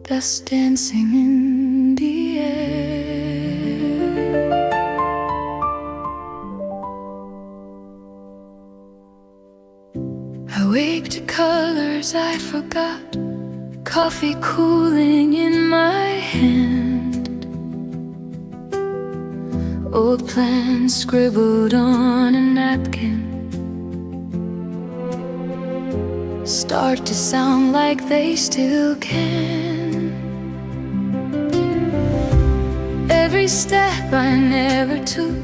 dust dancing in the air. I wake to colors I forgot, coffee cooling in my hand, old plans scribbled on a napkin start to sound like they still can. Every step I never took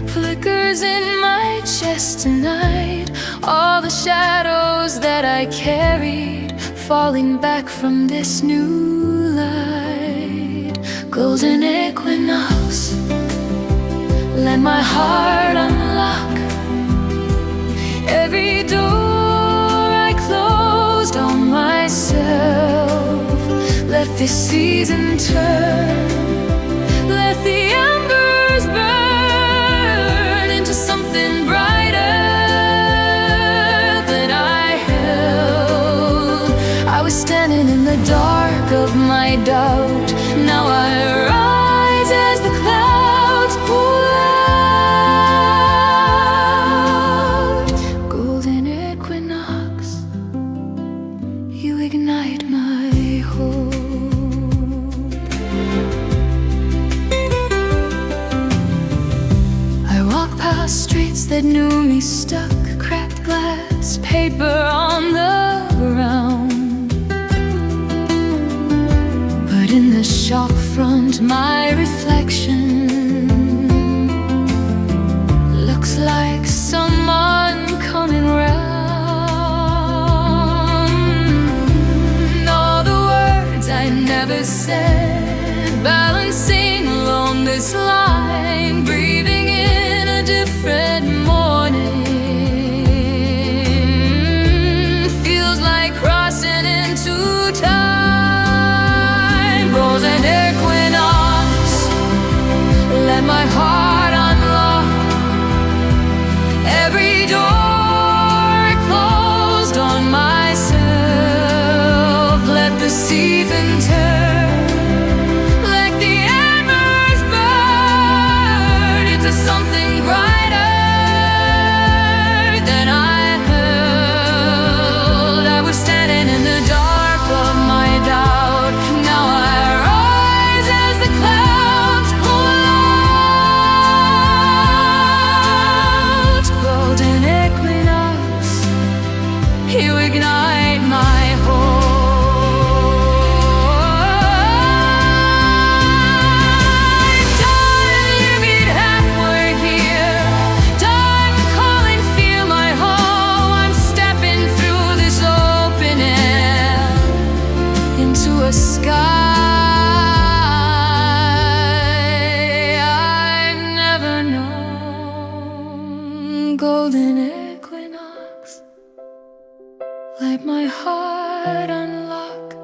flickers in my chest tonight, all the shadows that I carried falling back from this new light. Golden equinox, let my heart unlock every door I closed on myself. Let this season turn, let the embers burn into something brighter than I held. I was standing in the dark of my doubt, now I rise as the clouds pull out. Golden equinox, you ignite my hope. I walk past streets that knew me stuck, cracked glass, paper on the ground, but in the shop front my reflection looks like someone coming round. All the words I never said, balancing along this line, breathing in a different morning, feels like crossing into time. Golden equinox, let my heart unlock every door I closed on myself. Let the season turn, let the embers burn into something brighter than I held. I was standing in the dark of my doubt, now I rise as the clouds pull out. Golden equinox, you ignite my hope. Time, you meet halfway here. Time calling, feel my home. I'm stepping through this open air into a sky I've never known. Golden equinox, let my heart unlock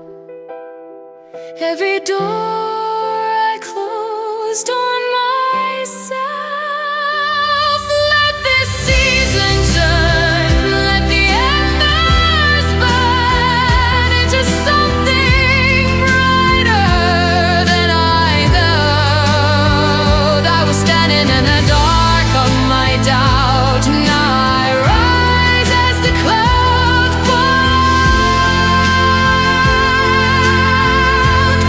every door I closed on myself. Let this season turn, let the embers burn into something brighter than I held. I was standing in the dark of my doubt, now I rise as the clouds pull out.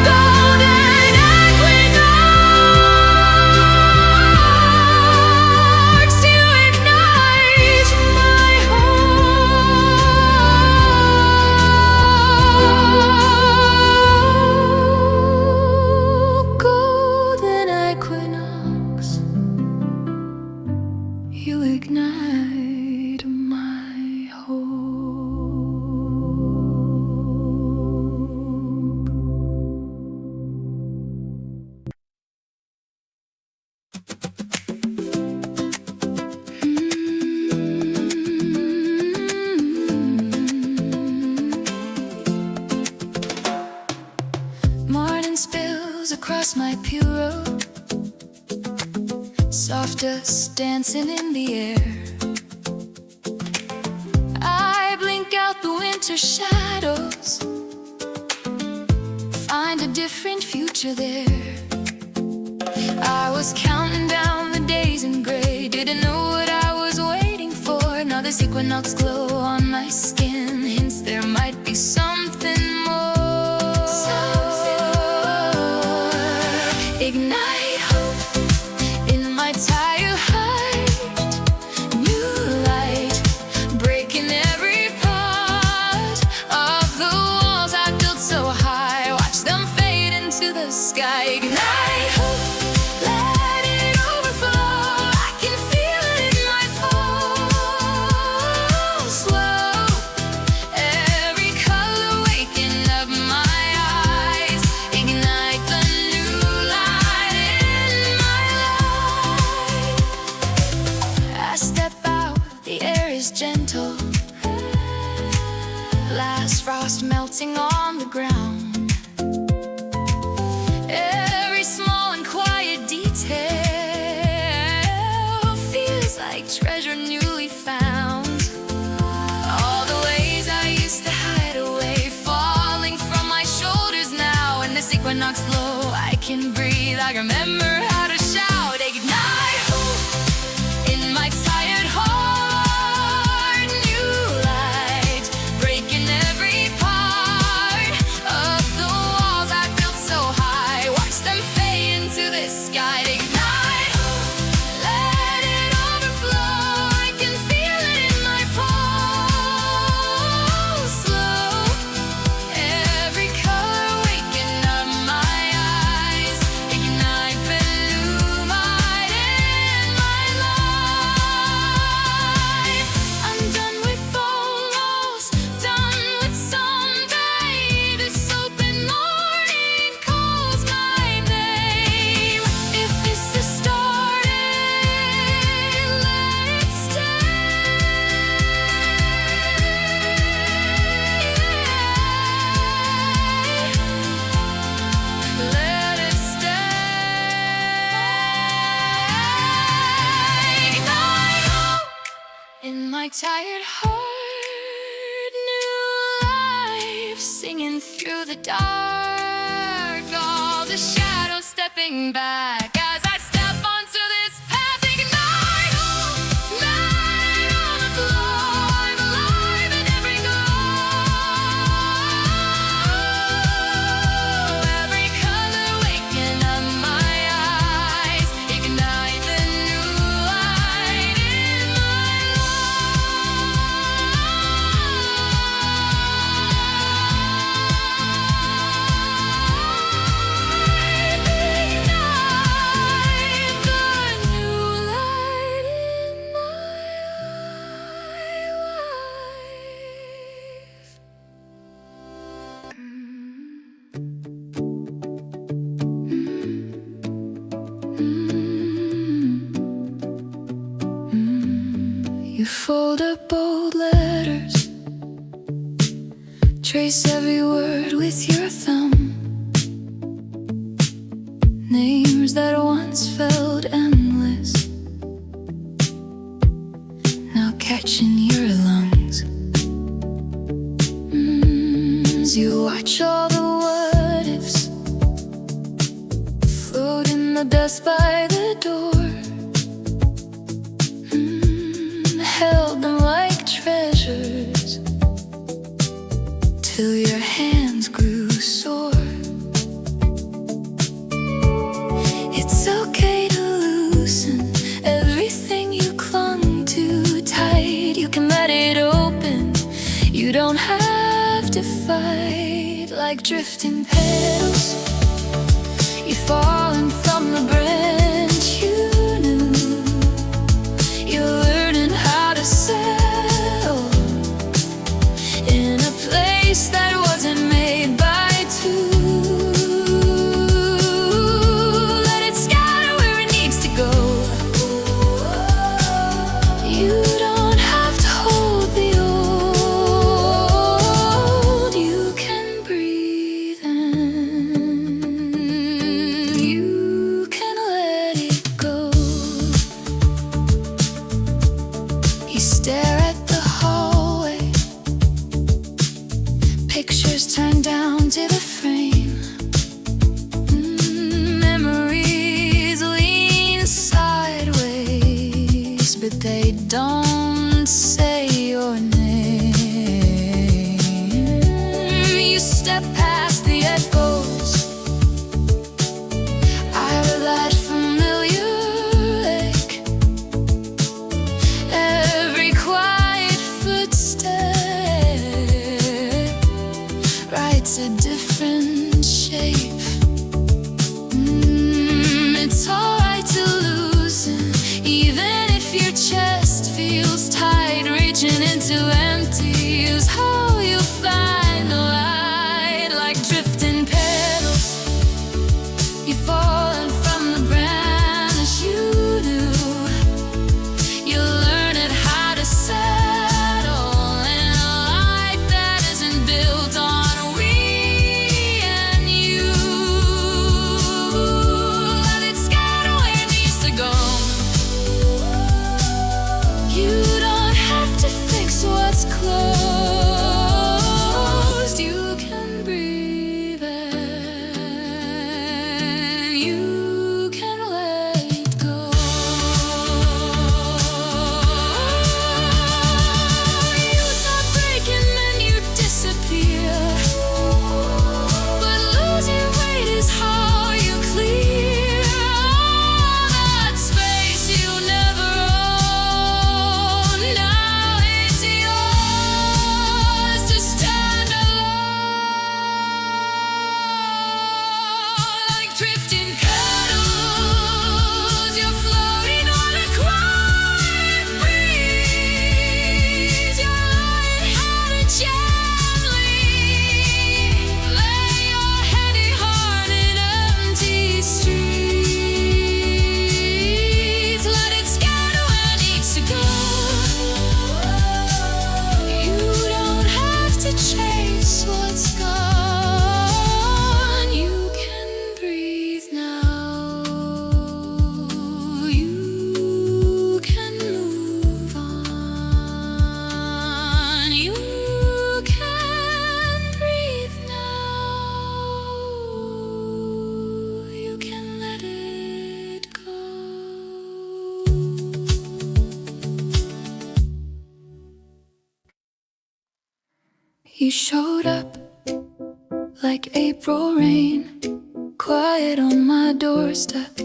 Golden equinox, you ignite my hope. Golden equinox, you ignite my hope. Morning spills across my bureau, soft dust dancing in the air. I blink out the winter shadows, different future there. I was counting down the days in gray, didn't know what I was waiting for. Now this equinox glow on my skin hints there might be something more. Ignite hope in my tired heart. New light breaking every part of the walls I built so high. Watch them fade into the sky. Ignite hope, let it overflow. I can feel it in my pulse. Slow, every color waking up my eyes. Ignite the new light in my life. I step out, the air is gentle. Last frost melting on the ground. Every small and quiet detail feels like treasure newly found. All the ways I used to hide away, falling from my shoulders now. In this equinox glow, I can breathe. I remember how to shout. Ignite hope in my tired heart. New light breaking every part of the walls I built so high. Watch them fade into the sky. Ignite hope, let it overflow. I can feel it in my pulse. Slow, every color waking up my eyes. Ignite the new light in my life. I'm done with almost, done with someday. This open morning calls my name. If this is starting, let it stay. Let it stay. Ignite hope in my tired heart. New life singing through the dark. All the shadows stepping back as I step onto this path. Ignite hope, light on the floor. I'm alive in every glow. Every color waking up my eyes. Ignite the new light in my life. Ignite the new light in my life. You fold up old letters, trace every word with your thumb. Names that once felt endless, now catching your lungs. As you watch all the what ifs float in the dust by the door. Held them like treasures till your hands grew sore. It's okay to loosen everything you clung to tight. You can let it open. You don't have to fight. Like drifting petals, you're falling from the branch you knew. You're learning how to settle in a place that wasn't made by two. Let it scatter where it needs to go. You don't have to hold the old. You can breathe in. You can let don't say your name. You step past the echoes. I heard that familiar ache. Every quiet footstep writes a different shape. It's alright to loosen, even if your chest feels tight. Reaching into empty is how you find the light. Like drifting petals, you've fallen from the branch as you do. You learn it how to settle in a life that isn't built on we and you. Let it scatter where it needs to go. You don't have to fix what's closed. You can breathe and you can let go. You stop breaking and you disappear, but losing weight is how you clear all that space you never owned. Now it's yours to stand alone. Like drifting petals, you're floating on a quiet breeze. You're learning how to gently lay your heavy heart in empty streets. Let it scatter where it needs to go. You don't have to chase what's gone. You can breathe now. You can move on. You can breathe now. You can let it go. You showed up like April rain, quiet on my doorstep,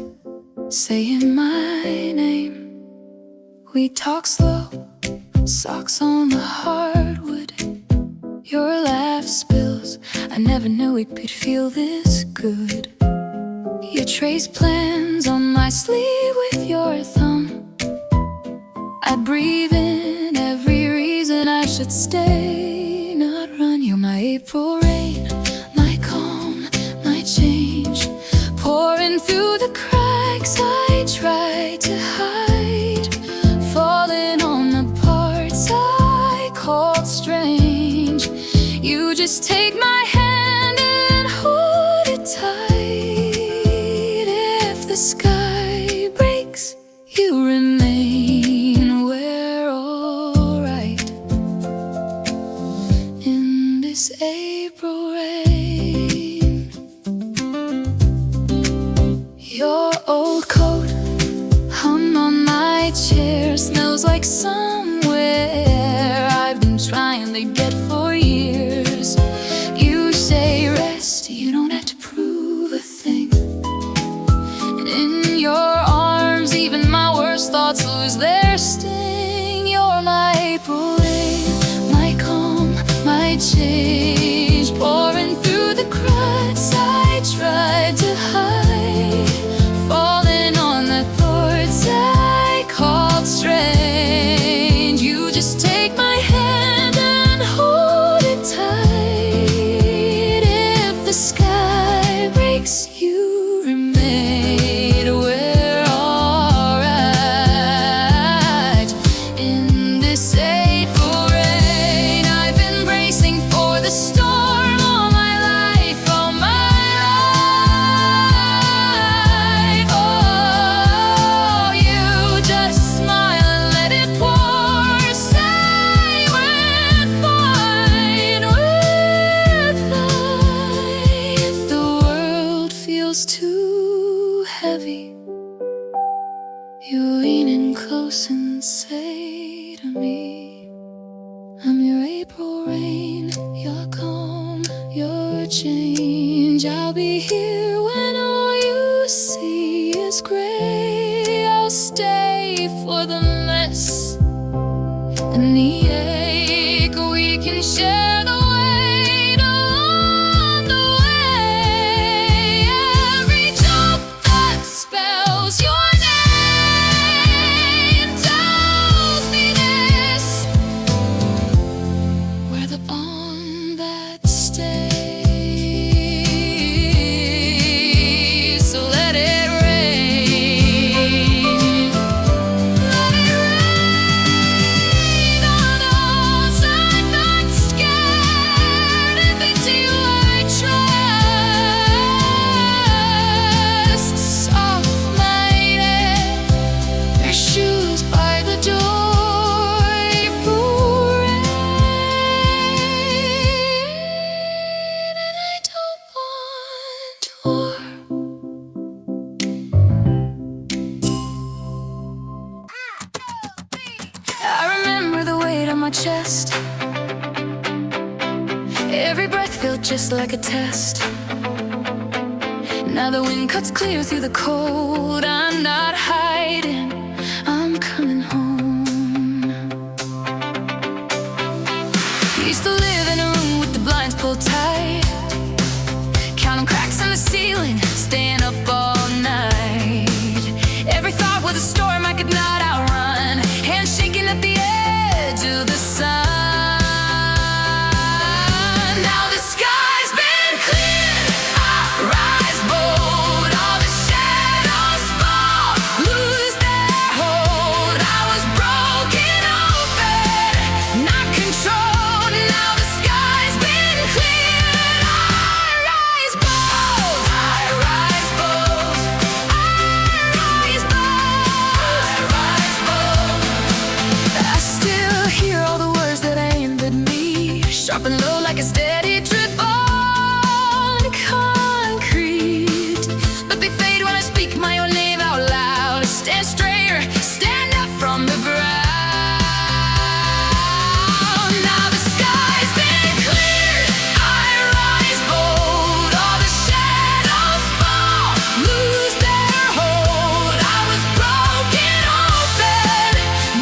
saying my name. We talk slow, socks on the hardwood. Your laugh spills, I never knew it could feel this good. You trace plans on my sleeve with your thumb. I breathe in every reason I should stay, not run. You're my April rain, my calm, my change. Pouring through the cracks I try to hide, falling on the parts I called strange. You just take my hand and hold it tight. If the sky breaks, you remain. We're alright in this April rain. Your old coat hung on my chair, smells like somewhere I've been trying to get for years. You say rest, you don't have to prove a thing. And in your arms, even my worst thoughts lose their sting. You're my April rain, my calm, my change. Pouring through the cracks I tried to hide, falling on the thorns I called strange. You just take my hand and hold it tight. If the sky breaks, you remain. We're alright in this April rain. I've been bracing for the storm all my life, all my life. Oh, you just smile and let it pour. Say we're fine, we're fine. If the world feels change, I'll be here when all you see is gray. I'll stay for the mess and the ache. We can share the weight along the way. Every joke that spells your name tells me this: we're the bond that stays. So let it rain. Let it rain on us. I'm not scared. If it's you I trust. Soft-minded, their shoes by the door. April rain, and I don't want war. I remember the weight on my chest. Every breath felt just like a test. Now the wind cuts clear through the cold. I'm not hiding, I'm coming home. Used to live in a room with the blinds pulled tight, counting cracks in the ceiling, staying up all night. Every thought was a storm I could not outrun, hands shaking at the edge of the sun. Now the sky's been cleared, I rise bold. All the shadows fall, lose their hold. I was broken open, not controlled. Now the sky's been cleared, I rise bold. I rise bold. I rise bold. I rise bold. I still hear all the words that aimed at me, sharp and low like a steady drip on concrete. But they fade when I speak my own name out loud. Stand straighter, stand up from the ground. Now the sky's been cleared, I rise bold. All the shadows fall, lose their hold. I was broken open,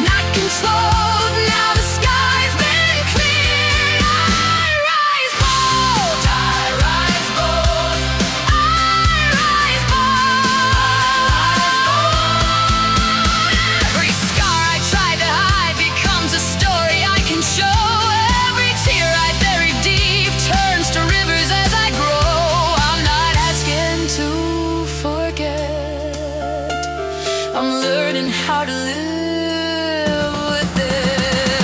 not controlled. Now the sky's been cleared, I rise bold. I rise bold. I rise bold. Every scar I tried to hide becomes a story I can show. Every tear I buried deep turns to rivers as I grow. I'm not asking to forget, I'm learning how to live with it.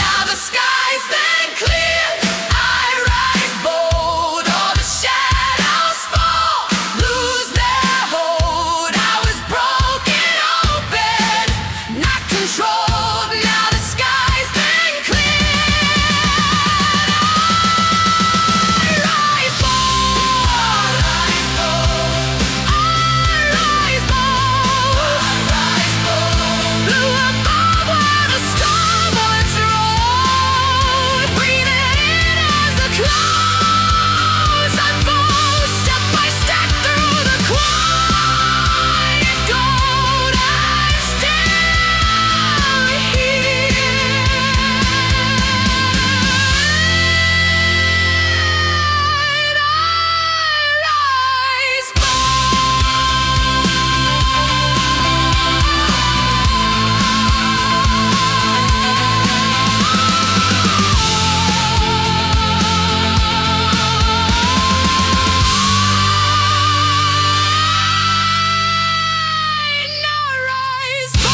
Now the sky's been cleared, I rise bold. All the shadows fall, lose their hold. I was broken open, not controlled. Now the sky's been cleared, I rise bold. I rise bold. I rise bold. I rise bold. Blue above where the storm once rolled. Breathe it in as the clouds unfold. Step by step through the quiet gold. I'm still here. And I rise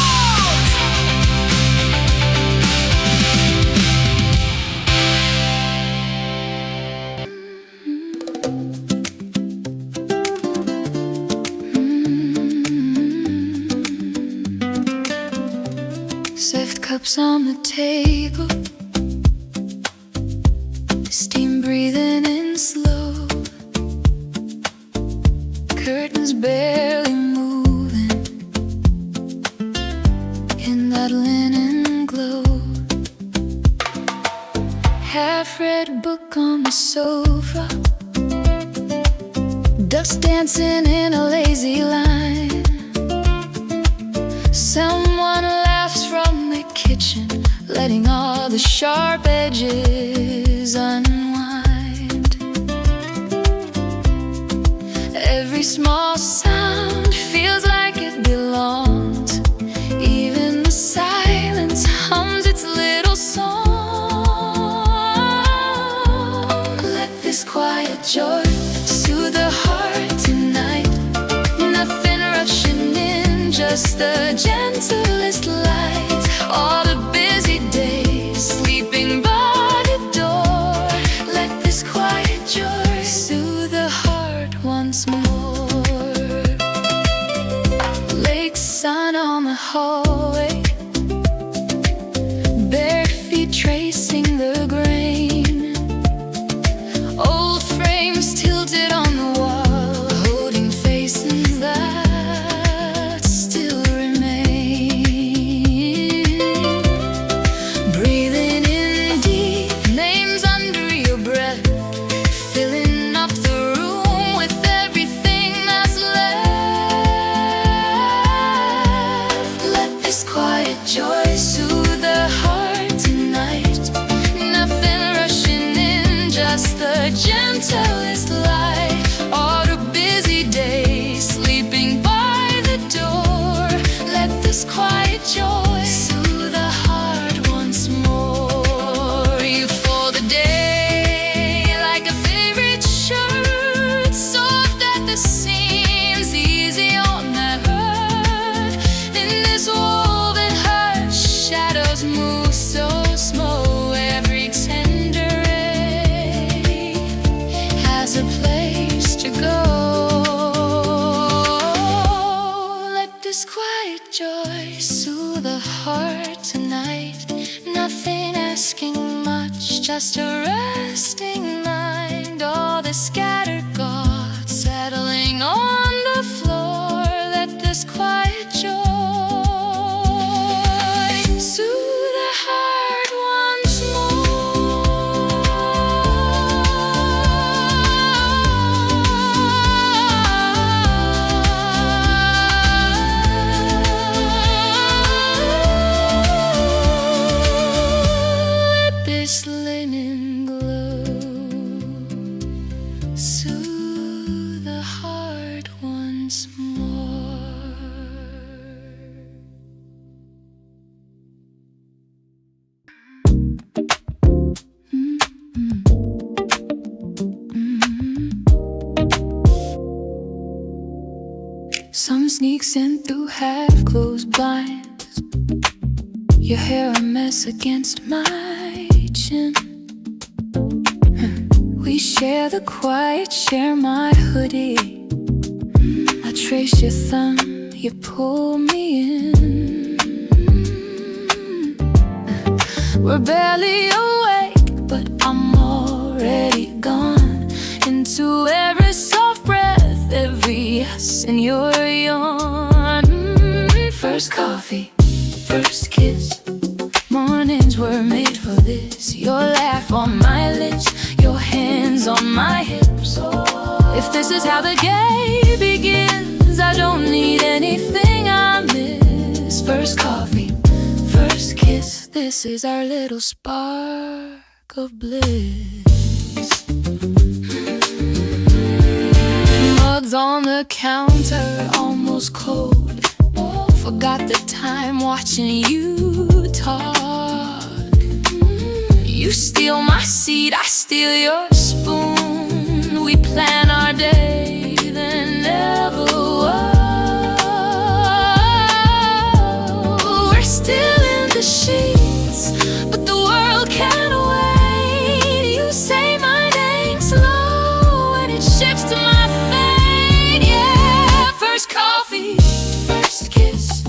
Sift cups on the table, steam breathing in slow, curtains barely moving in that linen glow. Half-read book on the sofa, ducks dancing in a lazy line. Someone laughs from the kitchen, letting all the sharp edges unwind. Every small sound feels like it belongs. Even the silence hums its little song. Let this quiet joy soothe the heart tonight. Nothing rushing in, just the gentlest light. All the busy days sleeping by the door. Let this quiet joy soothe the heart once more. Lake sun on the hallway, bare feet tracing the grain. Old frames tilted on the wall, holding faces that still remain. Breathing in deep, names under your breath, filling up the room with everything that's left. Let this quiet joy soothe the heart tonight. Nothing rushing in, just the gentlest light. All the busy days sleeping by the door. Let this quiet joy soothe the heart once more. You fold the day like a favorite shirt, soft at the seams, easy on that hurt. In this woven hush, shadows move so small. Every tender ray has a place to go. Let this quiet joy soothe the heart tonight. Nothing asking much, just a resting mind. All the scattered thoughts settling on the floor. Let this quiet joy soothe the heart once more. Let this linen glow soothe the heart once more. Sun sneaks in through half-closed blinds. Your hair a mess against my chin. We share the quiet, share my hoodie. I trace your thumb, you pull me in. We're barely awake, but I'm already gone. Into every soft breath, every yes in your yawn. First coffee, first kiss, mornings were made for this. Your laugh on my lips, your hands on my hips. If this is how the day begins, I don't need anything I miss. First coffee, first kiss, this is our little spark of bliss. Mugs on the counter, almost cold. Forgot the time watching you talk. You steal my seat, I steal your spoon. We plan our day, then never walk. We're still in the sheets, but the world can't wait. You say my name slow, and it shifts to my fate. Yeah, first coffee, first kiss,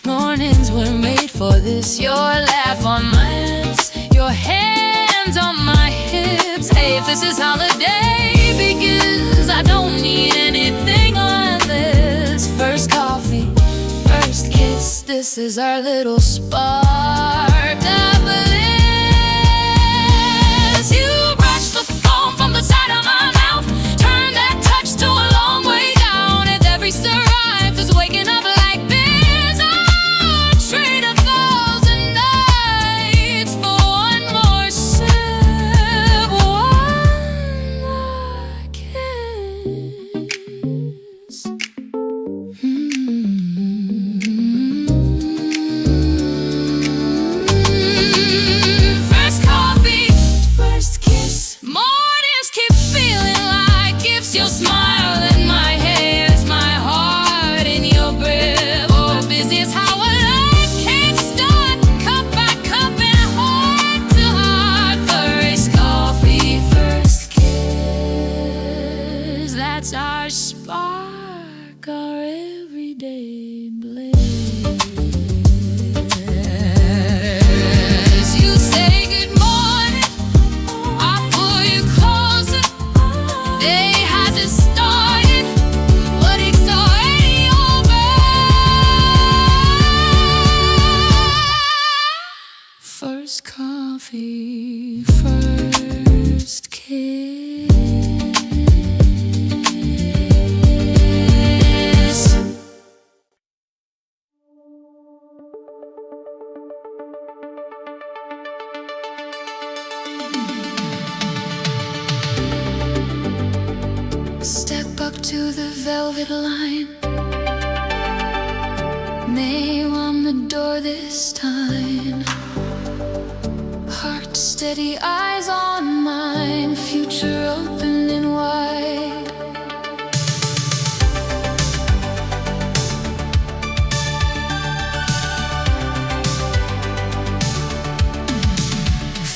mornings were made for this. Your laugh on my lips, your hands on my hips. Hey, if this is how the day begins, I don't need anything on this. First coffee, first kiss, this is our little spark of bliss. You brush the foam from the side of my mouth, turn that touch to a long It's your smile in my hair, it's my heart in your breath. Oh, busy is how a life can't start. Cup by cup and heart to heart. First coffee, first kiss. That's our spark, our everyday bliss. You say good morning, I pull you closer. Day hasn't started, but it's already over. First coffee, first kiss. Step up to the velvet line. Name on the door this time. Heart steady, eyes on mine. Future open and wide.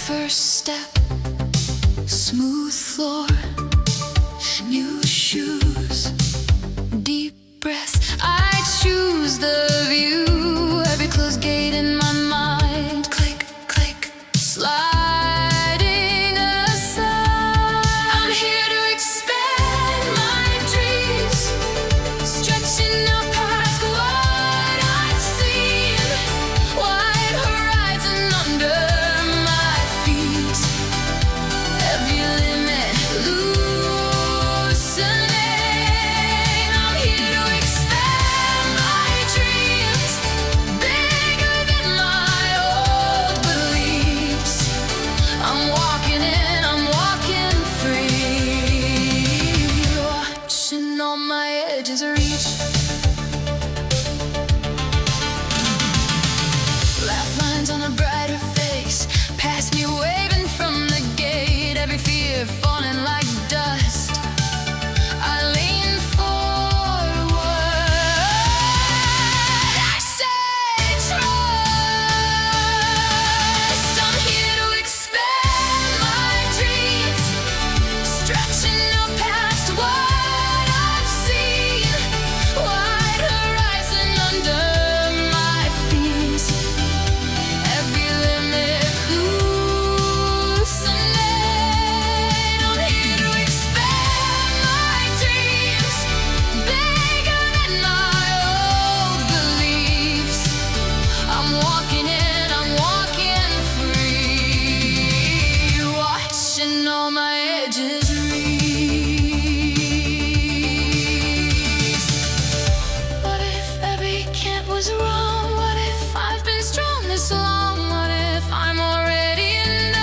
First step, smooth floor. New shoes, deep breath. I choose the view. Every closed gate in my mind. Click, click, sliding aside. I'm here to expand my dreams, stretching out past what I've seen. Wide horizon under my feet. Every limit loosening. I'm here to expand my dreams, bigger than my old beliefs. I'm walking in, I'm walking free. Watching all my edges reach. Laugh lines on a brighter face. Past me waving from the gate. Every fear falling like dust. I lean forward. I say trust. I'm here to expand my dreams, stretching out past what I've seen. Wide horizon under my feet. Every limit loosening. I'm here to expand my dreams, bigger than my old beliefs. I'm walking in, I'm walking free. Watching all my edges reach. What if every camp was wrong? What if I've been strong this long? What if I'm already enough?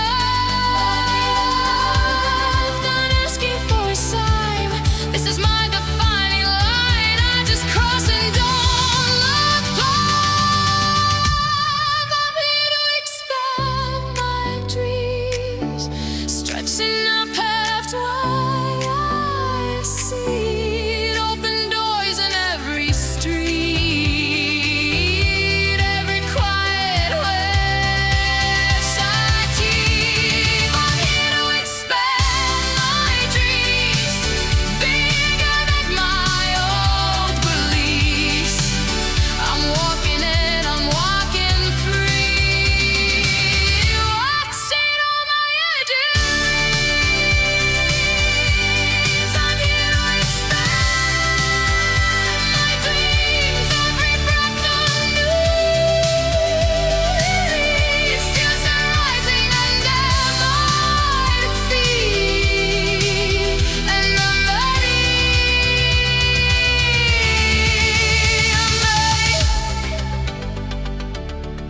Not asking for a sign. This is my defining line. I just cross and don't look back. I'm here to expand my dreams, stretching out past what I see. Open doors in every street, every quiet wish I keep. I'm here to expand my dreams, bigger than my old beliefs. I'm walking in, I'm walking free. Watching all my edges. I'm here to expand my dreams, every breath anew. Still rising under my feet, and I'm ready.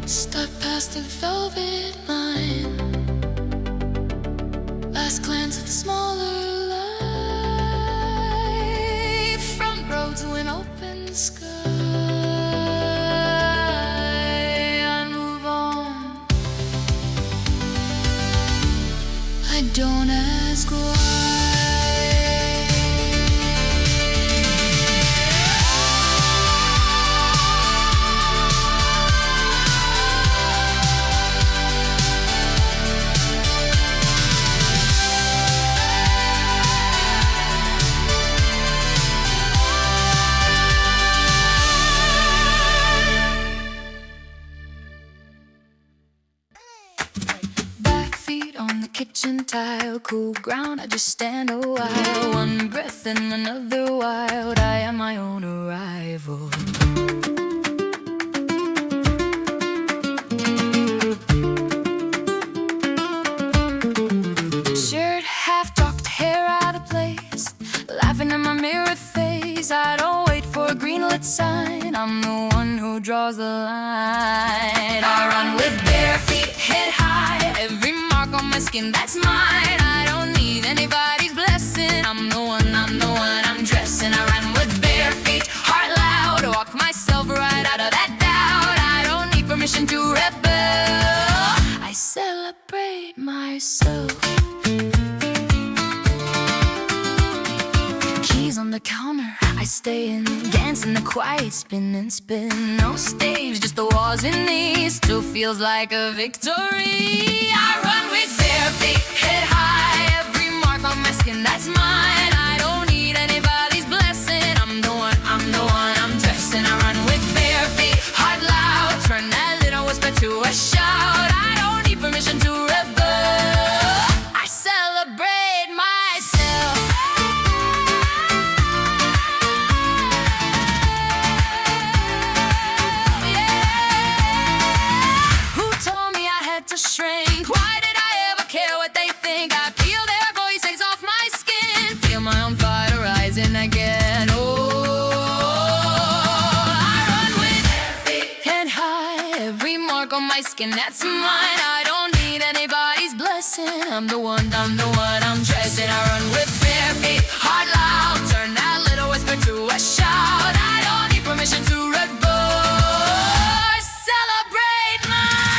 Step past the velvet line. Last glance at the smaller life. Front row to an open sky. I move on. I don't ask why. fertile, cool ground. I just stand a while, one breath and another wild. I am my own arrival. Shirt half tucked, hair out of place, laughing at my mirror face. I don't wait for a green lit sign, I'm the one who draws the line. I run with bare feet, head high, every mark on my skin, that's mine. I don't need anybody's blessing, I'm the one, I'm dressing. I run with bare feet, heart loud, walk myself right out of that doubt. I don't need permission to rebel, I celebrate myself. Keys on the counter, I stay in, dance in the quiet, spin and spin. No stage, just the walls and knees, still feels like a victory. I run with bare feet, head high, every mark on my skin, that's mine. I don't need anybody's blessing, I'm the one, I'm dressing. I run with bare feet, heart loud, turn that little whisper to a shout. I don't need permission to rebel, I celebrate myself. To shrink, why did I ever care what they think? I feel their voices off my skin, feel my own fire rising again. Oh, I run with head high, every mark on my skin, that's mine. I don't need anybody's blessing, I'm the one, I'm dressing. I run with bare feet, heart loud, turn that little whisper to a shout. I don't need permission to rebel, celebrate myself.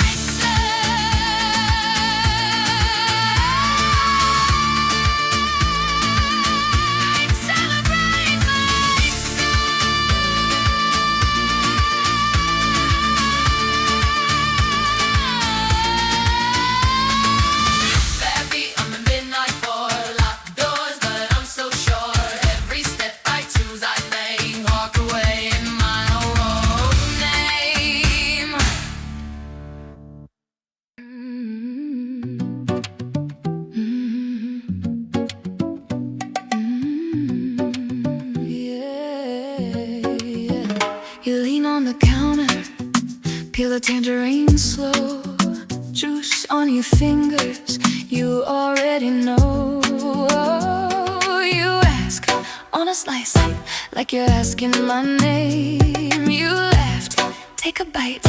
You lean on the counter, peel the tangerine slow, juice on your fingers, you already know. Oh, you ask on a slice, like you're asking my name. You laughed, take a bite,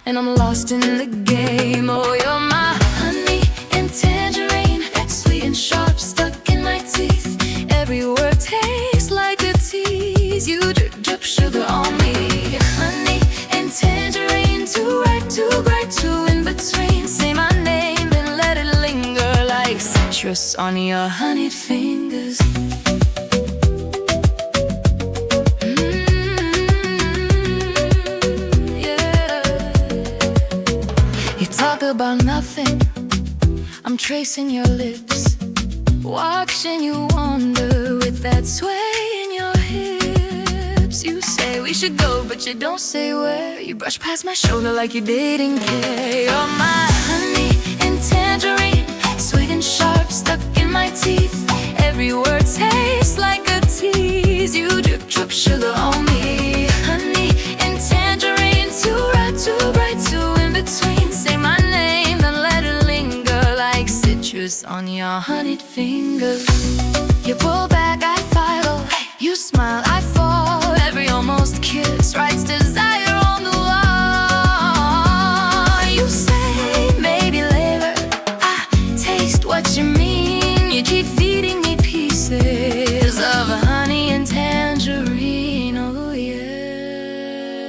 and I'm lost in the game. Oh, you're my honey and tangerine, sweet and sharp, stuck in my teeth. Every word tastes like a tease. You drip sugar on me, honey and tangerine, too ripe, too bright, too in between. Say my name, then let it linger like citrus on your honeyed fingers. Yeah. You talk about nothing, I'm tracing your lips, watching you wander with that sway in your hips. You say we should go, but you don't say where. You brush past my shoulder like you didn't care. You're my honey and tangerine, sweet and sharp, stuck in my teeth. Every word tastes like a tease. You drip sugar on me, honey and tangerine, too ripe, too bright, too in between. Say my name, then let it linger like citrus on your honeyed fingers. You pull back, I follow. You smile, I fall. Every almost kiss writes desire on the wall. You say maybe later, I taste what you mean. You keep feeding me pieces of honey and tangerine. Oh yeah,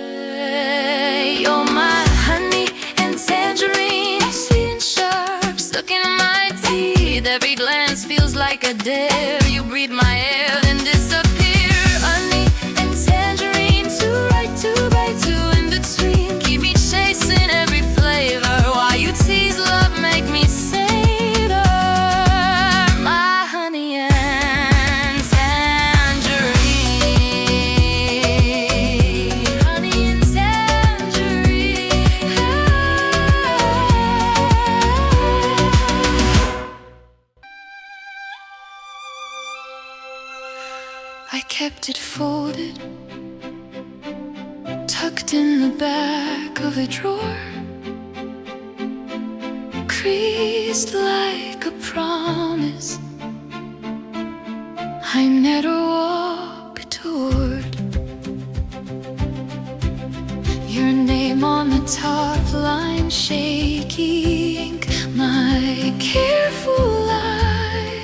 you're my honey and tangerine, sweet and sharp, stuck in my teeth. Every glance feels like a dare. You breathe my air, then disappear. Honey and tangerine, too right, too bright, too in between. Keep me chasing every flavor while you tease love, make me savor. My honey and tangerine, honey and tangerine. I kept it folded, tucked in the back of a drawer, creased like a promise I never walked toward. Your name on the top line, shaky ink, my careful lie.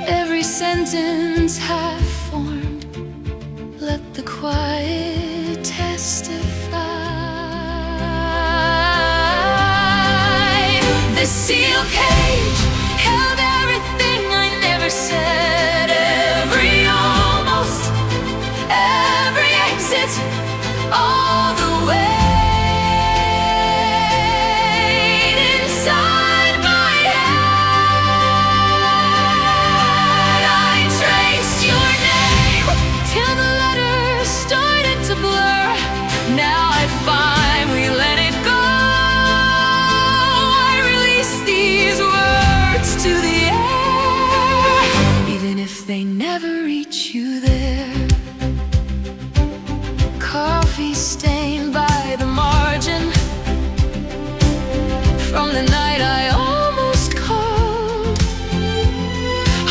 Every sentence half formed, let the quiet testify. The steel cage held everything I never said. Every almost, every exit, all the weight inside my head. I traced your name till the letters started to blur. Now I finally let it go. I release these words to the air, even if they never reach you there. Coffee stained by the margin from the night I almost called.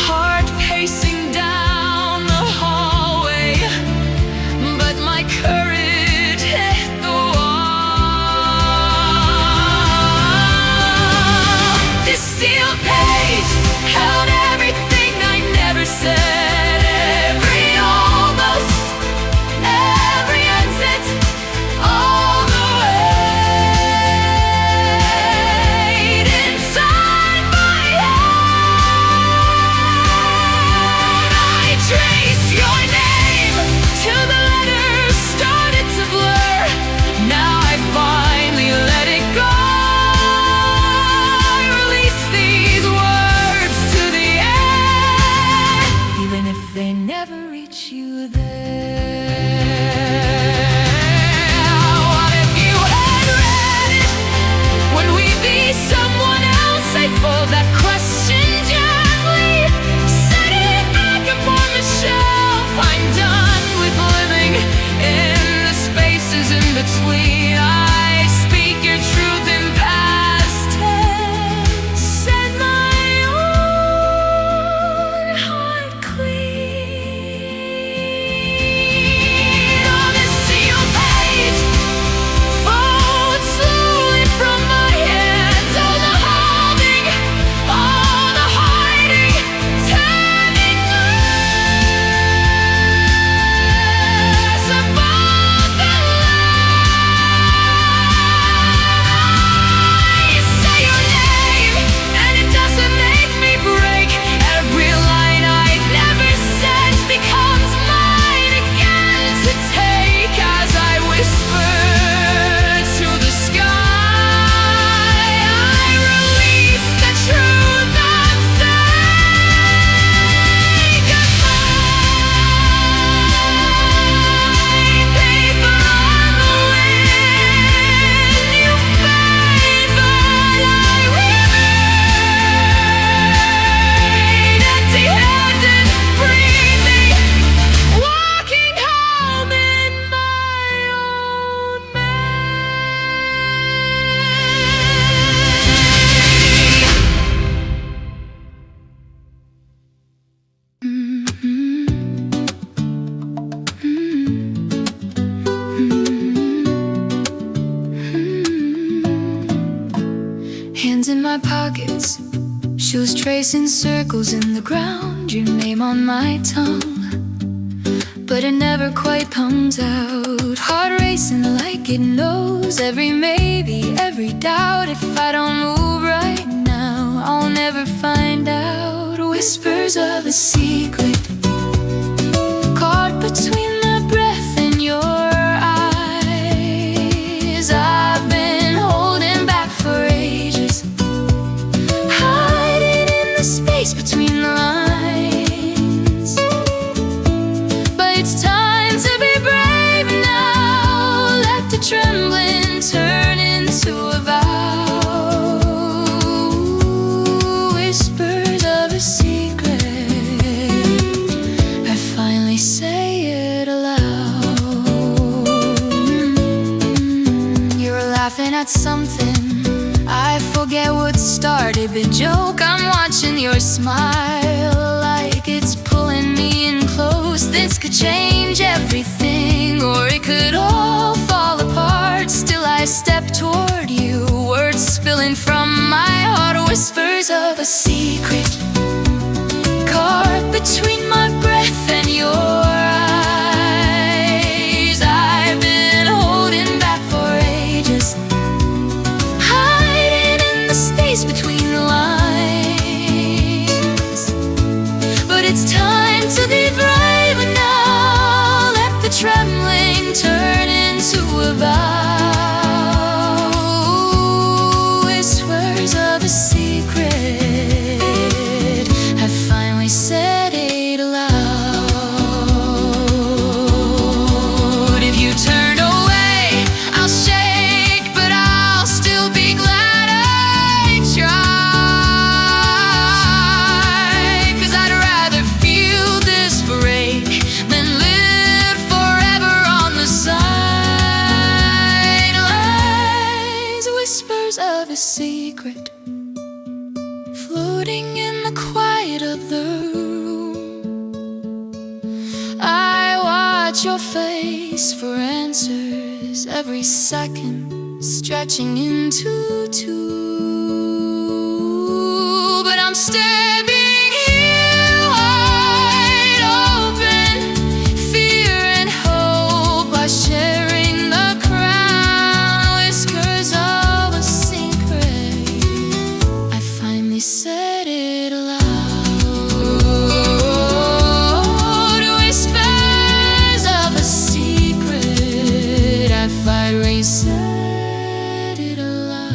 Heart pacing down the hallway, but my courage hit the wall. This steel page held everything I never said. Every almost, every exit, all the weight inside my head. I traced your name till the letters started to blur. Now I finally let it go. I release these words to the air, even if they never reach you there. What if you had read it? Would we be someone else? I fold that question gently, set it back upon the shelf. I'm done with living in the spaces in between. I speak your truth in past tense, set my own heart clean. On this sealed page, fold slowly from my hands. All the holding, all the hiding, turning less above the line. You say your name, and it doesn't make me break. Every line I never said becomes mine again to take as I whisper to the sky. I release the truth and say goodbye. Paper on the wind, you fade, but I remain empty-handed, breathing, walking home in my own Hands in my pockets, shoes tracing circles in the ground. Your name on my tongue, but it never quite comes out. Heart racing like it knows every maybe, every doubt. If I don't move right now, I'll never find out. Whispers of a secret, caught between my breath and your eyes. I've been holding back for ages, hiding in the space between the lines. But it's time to be brave now. Let the trembling turn into a vow. Whispers of a secret, joke, I'm watching your smile like it's pulling me in close. This could change everything, or it could all fall apart. Still I step toward you, words spilling from my heart, whispers of a secret caught between my breath and your eyes. I've been holding back for ages, hiding in the space between the lines. But it's time to be brave now. Let the trembling turn into a vow. Whispers of a secret, I finally said it aloud. If you turn away, I'll shake, but I'll still be glad I tried. 'Cause I'd rather feel this break than live forever on the sidelines. Whispers of a secret, floating in the quiet of the room. I watch your face for answers, every second stretching into two. But I'm standing here wide open, fear and hope are sharing the crown. Whiskers of a secret, I finally said it aloud. Whispers of a secret, I finally said it aloud.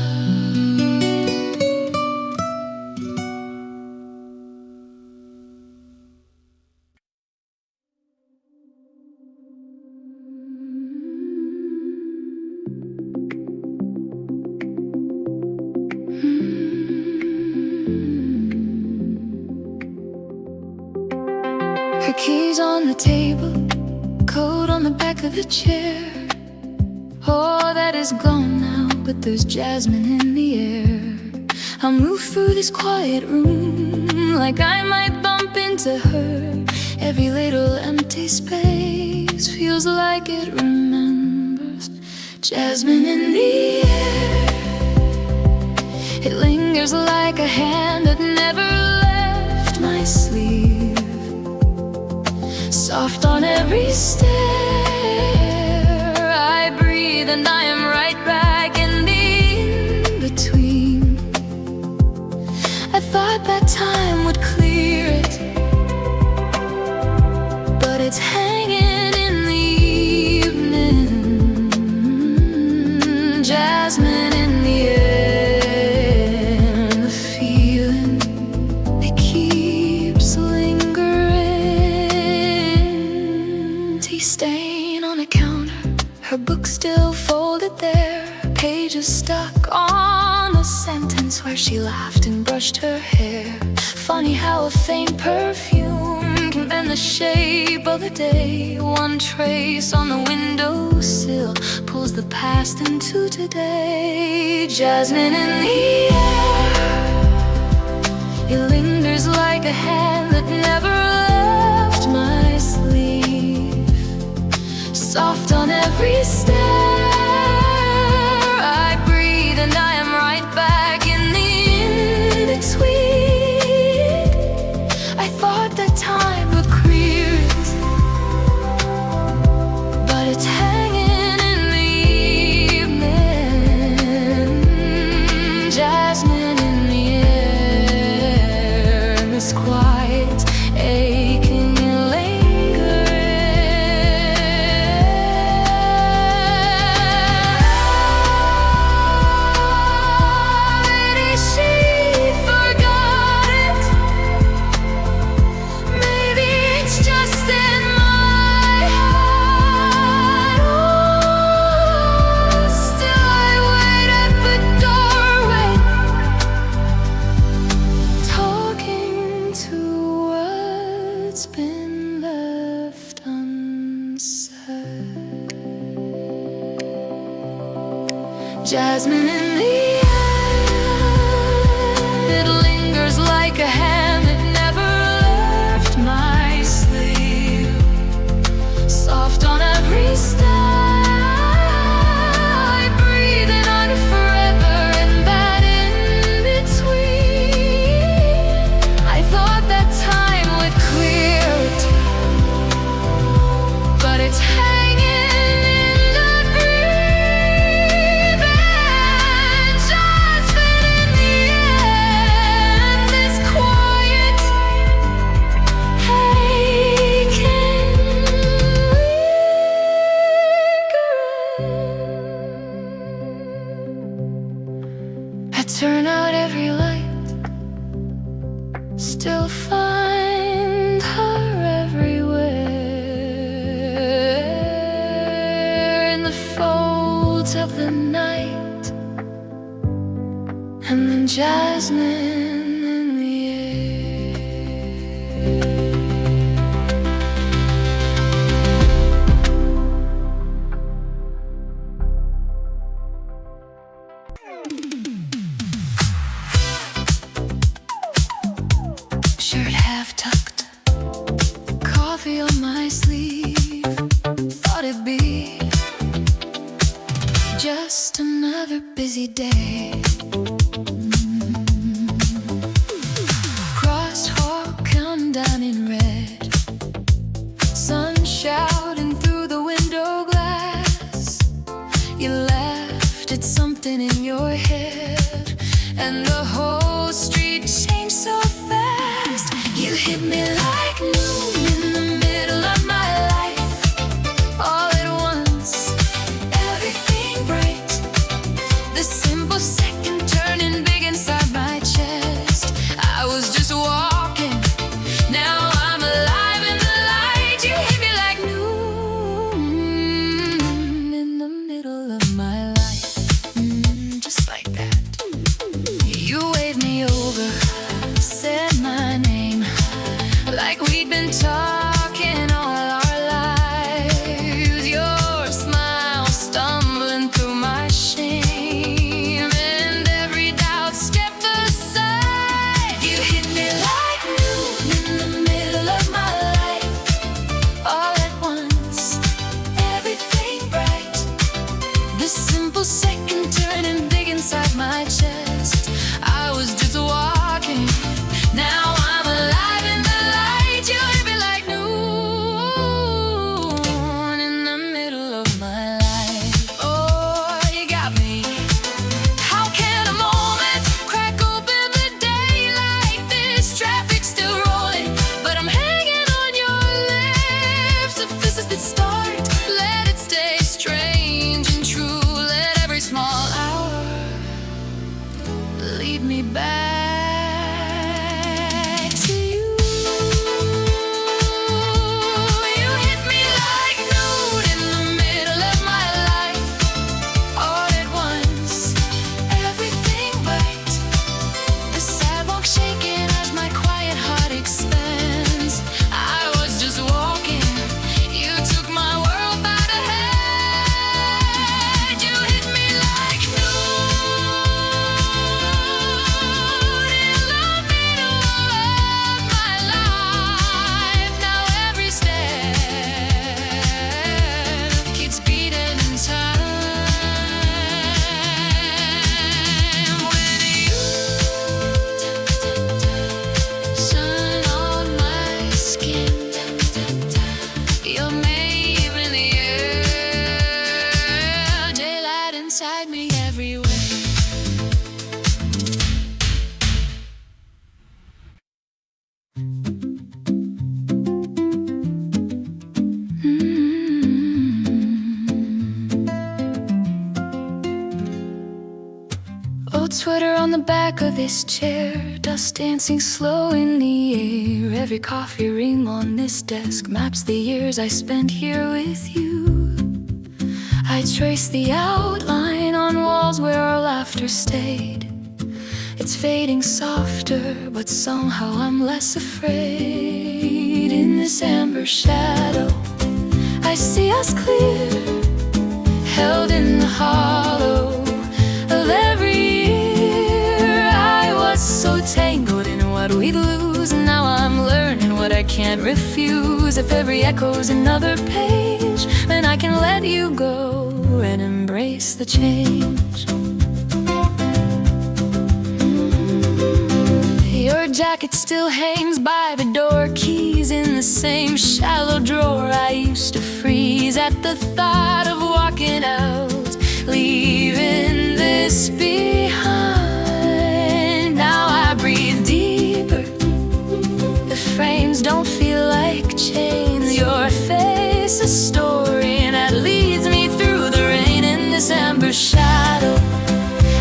Her keys on the table, coat on the back of the chair. All that is gone now, but there's jasmine in the air. I'll move through this quiet room like I might bump into her. Every little empty space feels like it remembers. Jasmine in the air, it lingers like a hand that never left my sleeve. Soft on every stair, I breathe and I am right back in the in-between. I thought that time would clear it, but it's hanging in the evening. Jasmine in the air, the feeling, it keeps lingering. Tea stain on a counter, her book still folded there. Pages stuck on a sentence where she laughed and brushed her hair. Funny how a faint perfume can bend the shape of the day. One trace on the windowsill pulls the past into today. Jasmine in the air, it lingers like a hand that never left my sleeve. Soft on every stair, I breathe and I am right back in the in-between. I thought that time would clear it, but it's hanging in the evening. Jasmine in the air, this quiet, aching, lingering. She forgot it. Maybe it's just in my head. Oh, still I wait at the doorway, talking to what's been left unsaid. Jasmine in the air, it lingers coffee on my sleeve. Thought it'd be just another busy day. Crosswalk counting down in red, sun shouting through the window glass. You laughed at something in your head, and the whole street changed so fast. You hit me like noon in the middle of my life. All at once, everything bright. The simple second turning big inside my chest. I was just walking, now I'm alive in the light. You hit me like noon in the middle of my life. Just like that. You waved me over, said my name, like we'd been talking all our lives. Your smile stumbling through my shame, and every doubt stepped aside. You hit me like noon in the middle of my life. All at once, everything bright. The simple second turning big inside my chest. I was just walking, now I'm alive in the light. You hit me like noon in the middle of my life. Oh, you got me. How can a moment crack open the day like this? Traffic's still rolling, but I'm hanging on your lips. A fist that start, let it stay strange and true. Let every small hour lead me back to you. You hit me like noon in the middle of my life. All at once, everything bright. The sidewalk shaking as my quiet heart expands. I was just walking, you took my world by the hand. You hit me like noon in the middle of my life. Now every step keeps beating in time. When you sun on my skin, you're made in the air, daylight inside me everywhere. Old sweater on the back of this chair, dust dancing slow in the air. Every coffee ring on this desk maps the years I spent here with you. I trace the outline on walls where our laughter stayed. It's fading softer, but somehow I'm less afraid. In this amber shadow, I see us clear, held in the hollow of every year. I was so tangled in what we'd lose, and now I'm learning what I can't refuse. If every echo's another page, then I can let you go and embrace the change. Your jacket still hangs by the door, keys in the same shallow drawer. I used to freeze at the thought of walking out, leaving this behind. Now I breathe deeper, the frames don't feel like chains. Your face a story, and that leads me through the rain. In this amber shadow,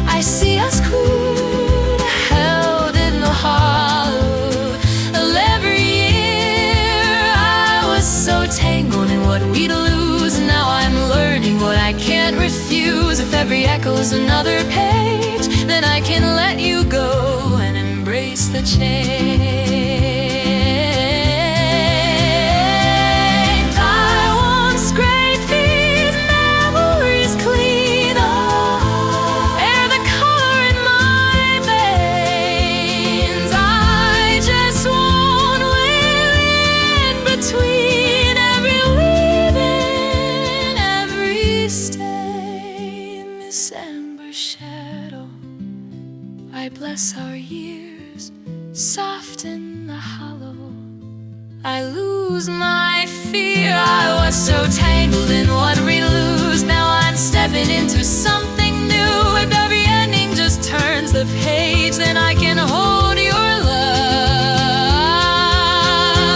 I see us clear, held in the hollow of every year. I was so tangled in what we'd lose, and now I'm learning what I can't refuse. If every echo's another page, then I can let you go and embrace the change. I won't scrape these memories clean up, air the color in my veins. I just won't live in between I lose my fear. I was so tangled in what we lose. Now I'm stepping into something new. If every ending just turns the page, then I can hold your love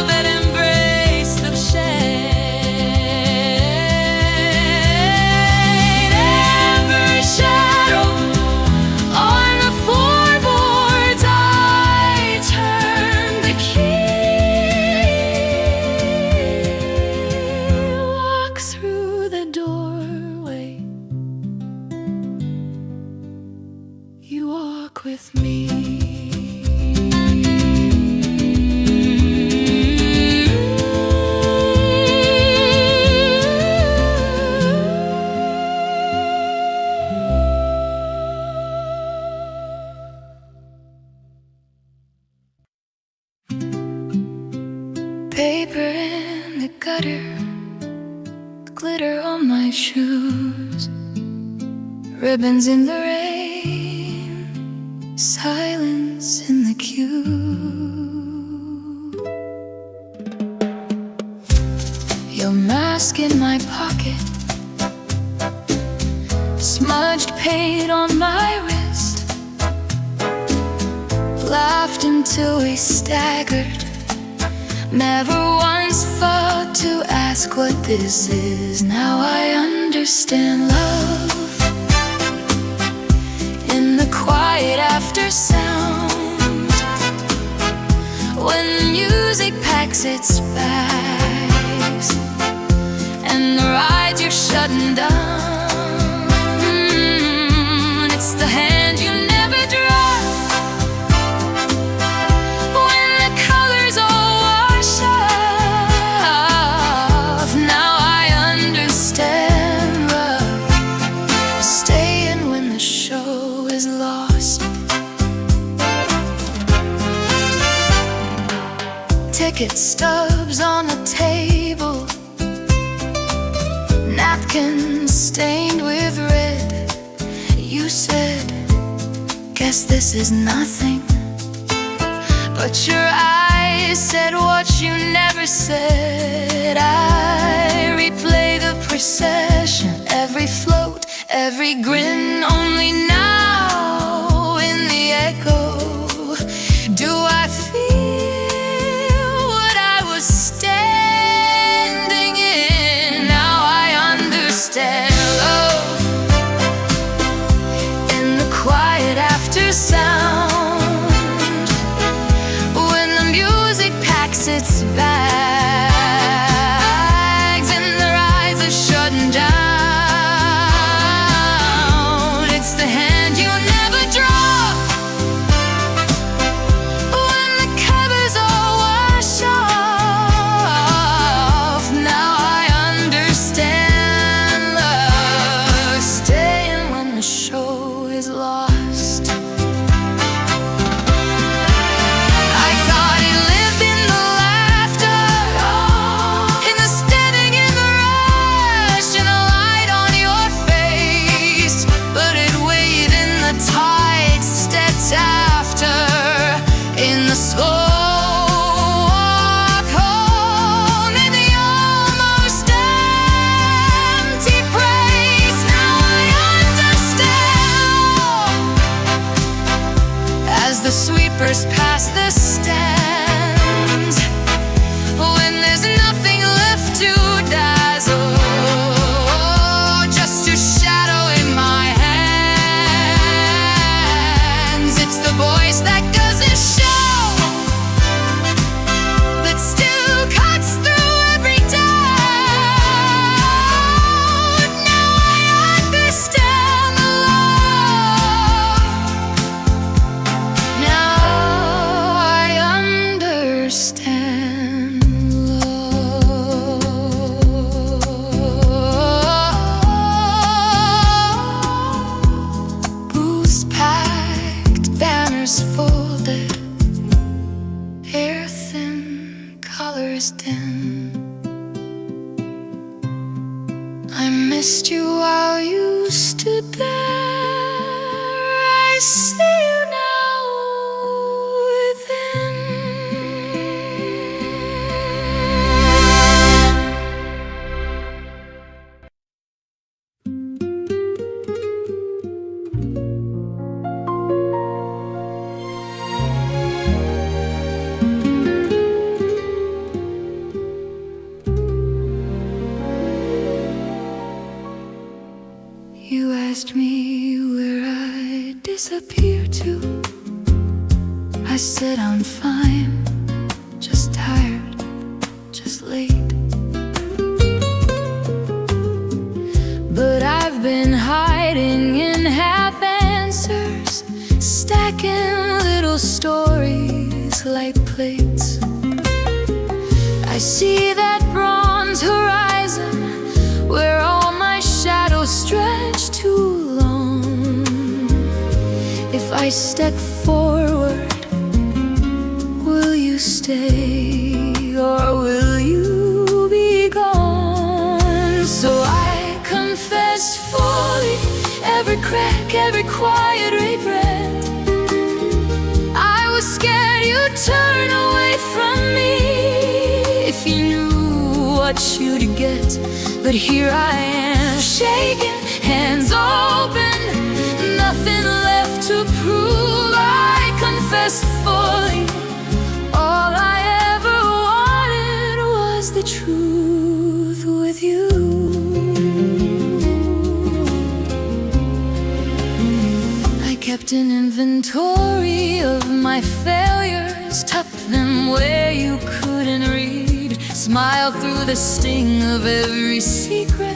and embrace the shade. Every shadow on the floorboards, I turn the key. Walk through the doorway. You walk with me. Paper in the gutter, glitter on my shoes, ribbons in the rain, silence in the queue. Your mask in my pocket, smudged paint on my wrist. Laughed until we staggered. Never once thought to ask what this is. Now I understand love in the quiet after sound, when music packs its bags and the ride you're shutting down. It's the hand you never drop when the colors all wash off. Now I understand love, staying when the show is lost. Ticket stubs on a table, napkins stained with red. You said, guess this is nothing. But your eyes said what you never said. I replay the procession, every float, every grin. Only now in the echo do I feel what I was standing in. Now I understand love in the quiet after sound, when the music packs its bags and the rides are shutting down. It's the hand you never drop when the covers all wash off. Now I understand love, staying when the show is lost. I thought it lived in the laughter, in the standing in the rush, in the light on your face. But it weighed in the tight steps after, in the slow walk home, in the almost empty praise. Now I understand as the sweepers pass the stands, when there's nothing left to dazzle, just a shadow in my hands. It's the voice that doesn't show, but still cuts through every doubt. Now I understand the love. Now I understand love. Booths packed, banners folded, air thin, colors dim. I missed you while you stood there. I see you now within. disappear too. I said I'm fine, just tired, just late. But I've been hiding in half answers, stacking little stories like plates. I see that bronze horizon where all my shadows stretch too long. If I step forward, will you stay or will you be gone? So I confess fully every crack, every quiet regret. I was scared you'd turn away from me if you knew what you'd get. But here I am, shaking, hands open, nothing left to prove. I confess fully, all I ever wanted was the truth with you. I kept an inventory of my failures, tucked them where you couldn't read, smiled through the sting of every secret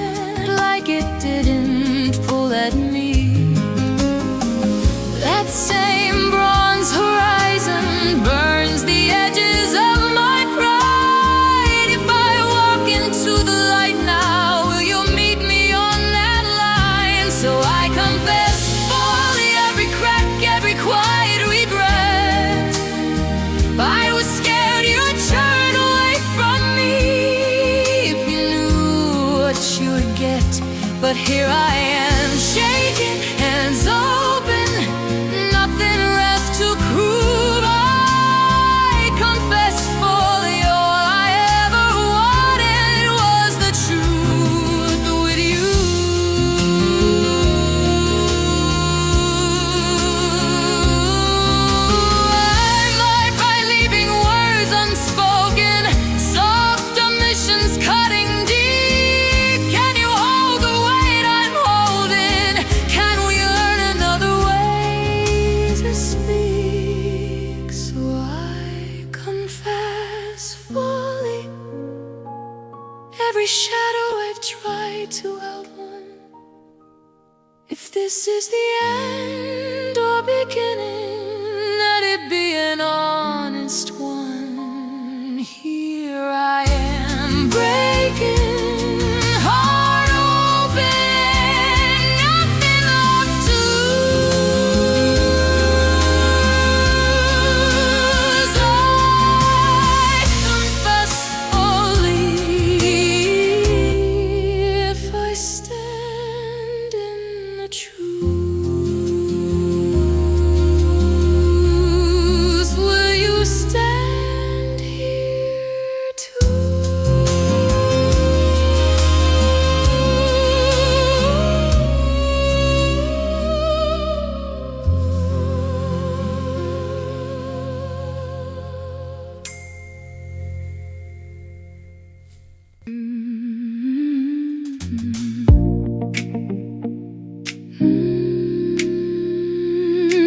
like it didn't pull at me. That same bronze horizon burns the edges of my pride. If I walk into the light now, will you meet me on that line? So I confess fully every crack, every quiet regret. I was scared you'd turn away from me if you knew what you would get. But here I am, shaking, hands open, nothing left to prove. I confess fully, all I ever wanted was the truth with you. I might by leaving words unspoken, soft omissions cutting deep. Can you hold the weight I'm holding? Can we learn another way to speak? So I confess fully every shadow I've tried to outrun. If this is the end or beginning, let it be an honest one. Here I am, breaking, heart open, nothing left to lose. I confess fully, if I stand in the truth, will you stand here too?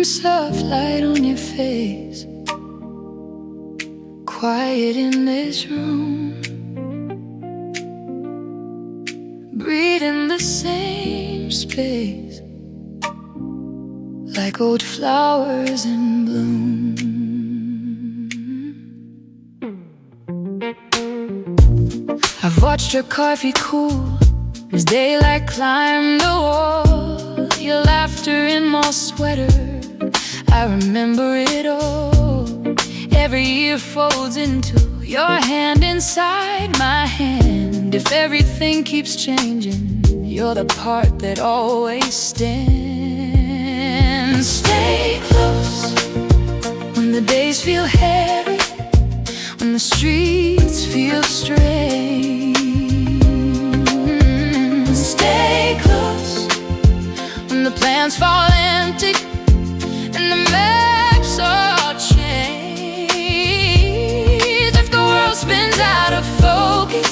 Soft light on your face, quiet in this room, breathing the same space, like old flowers in bloom. I've watched your coffee cool as daylight climbed the wall. Your laughter in my sweater, I remember it all. Every year folds into your hand inside my hand. If everything keeps changing, you're the part that always stands. Stay close when the days feel heavy, when the streets feel strange. Stay close when the plans fall empty and the maps are changed. If the world spins out of focus,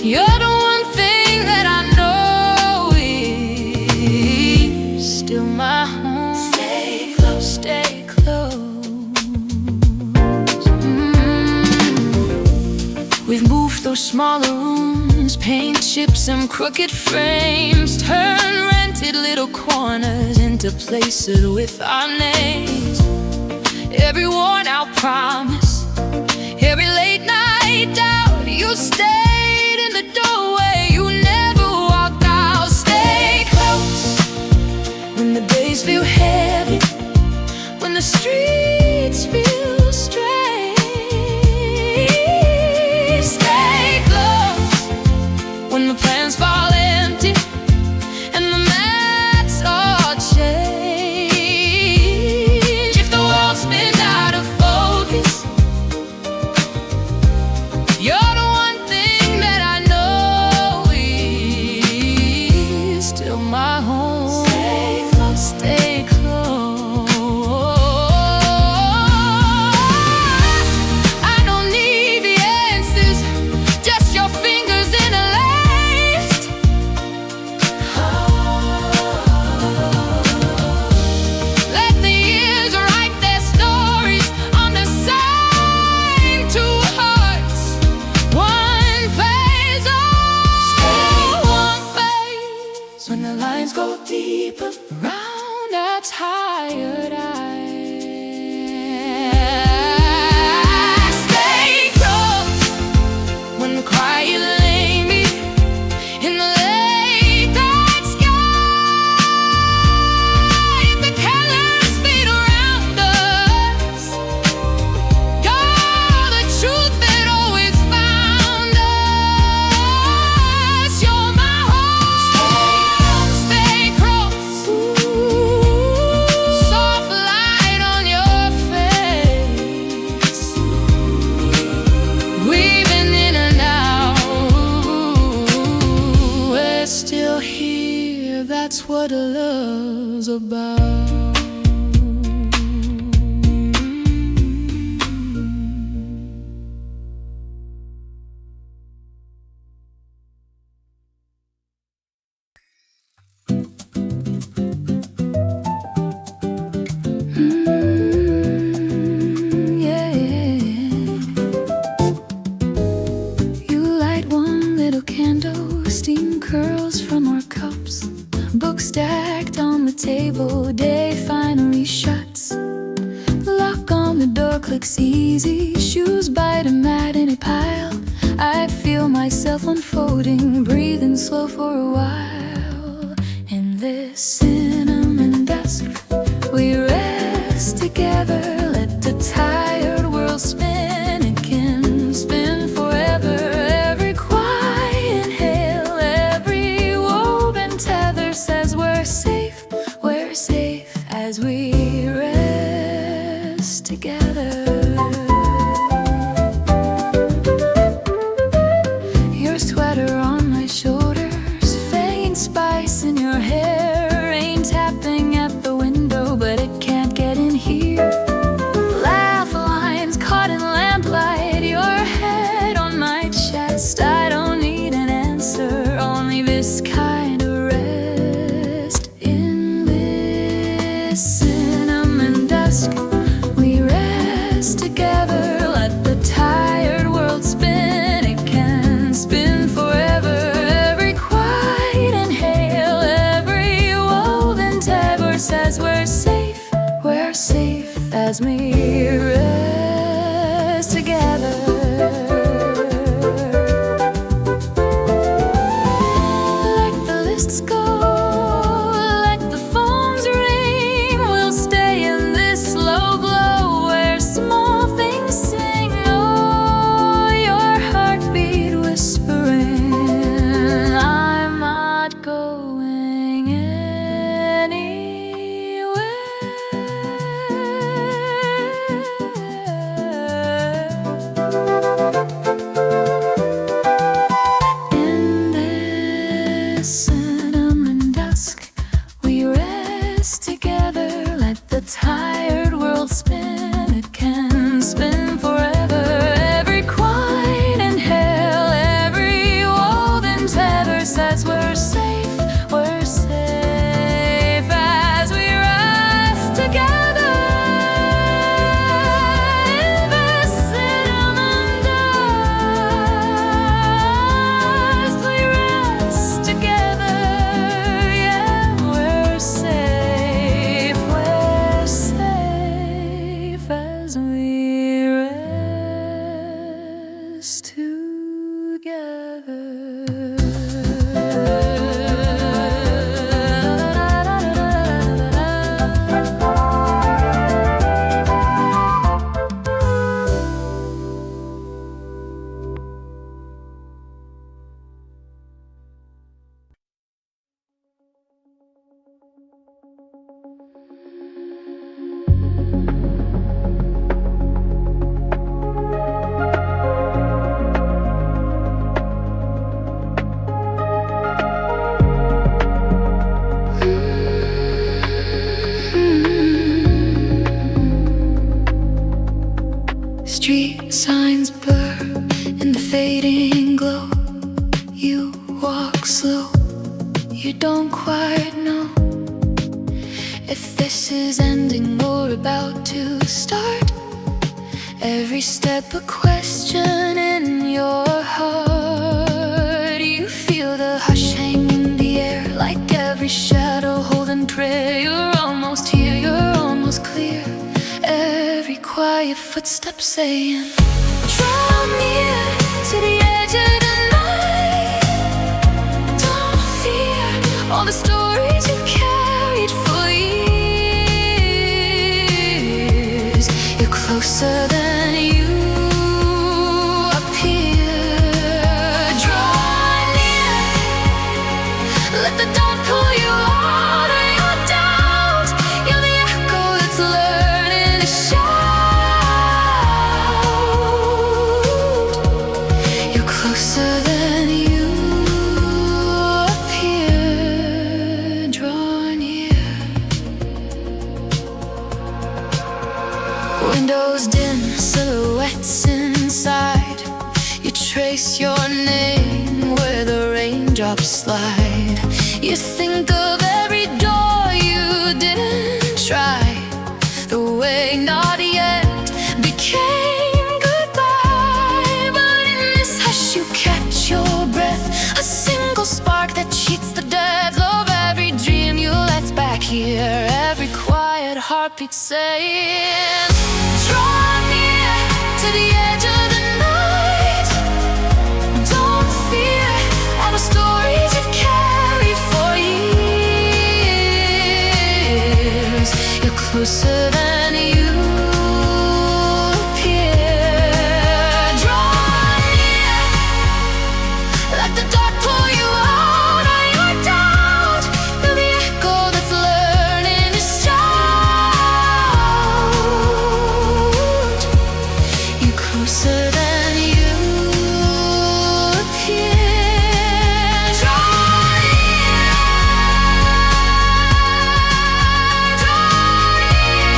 you're the one thing that I know is We've moved those smaller rooms, paint chips and crooked frames, turn rented little corners into places with our names. Every worn out promise, every late night out, you stayed in the doorway, you never walked out. Stay close when the days feel heavy, when the streets feel strange. Stay close when the plans fall empty and the maps all change. If the world's been out of focus, you're the one thing that I know is still my home. Stay close, stay close. I don't need the answers, just your fingers interlaced. Let the years write their stories on the same two hearts. One plays on one face. When the lines go deeper around our tired eyes. Stay close when the quiet lane me in the late night sky. If the colors fade around us, you're the truth that always found us. You're my home. Stay close. Soft light on your face, weaving in and out. We're still here, that's what love's about. Yeah. You light one little candle, steam curls from our cups. Books stacked on the table, day finally shuts. Lock on the door clicks easy, shoes by the mat in a pile. I feel myself unfolding, breathing slow for a while. In this cinnamon dusk, we rest together. Let the tired world spin, it can spin forever. Every quiet inhale, every woven tether says we're safe as we rest together. Your sweater on my shoulders us together. Street signs blur in the fading glow. You walk slow, you don't quite know if this is ending or about to start. Every step a question in your heart. You feel the hush hang in the air, like every shadow holding prayer. You're almost here, you're almost clear. Every quiet footstep saying, draw near to the edge of the night. Don't fear all the stories you've carried for years. You're closer than you appear. Draw near, let the dawn pull you out of your doubt. You're the echo that's learning to shout. You're closer than you appear. Draw near. Windows dim, silhouettes inside. You trace your name where the raindrops slide. You think of every door you didn't try. The way not yet became goodbye. But in this hush you catch your breath, a single spark that cheats the depth of every dream you left back here. Every quiet heartbeat saying, draw near to the edge of the night. Don't fear all the stories you've carried for years. You're closer than you appear. Draw near, let the dark pull you out of your doubt. You're the echo that's learning to shout. You're closer than you appear. Draw near, draw near.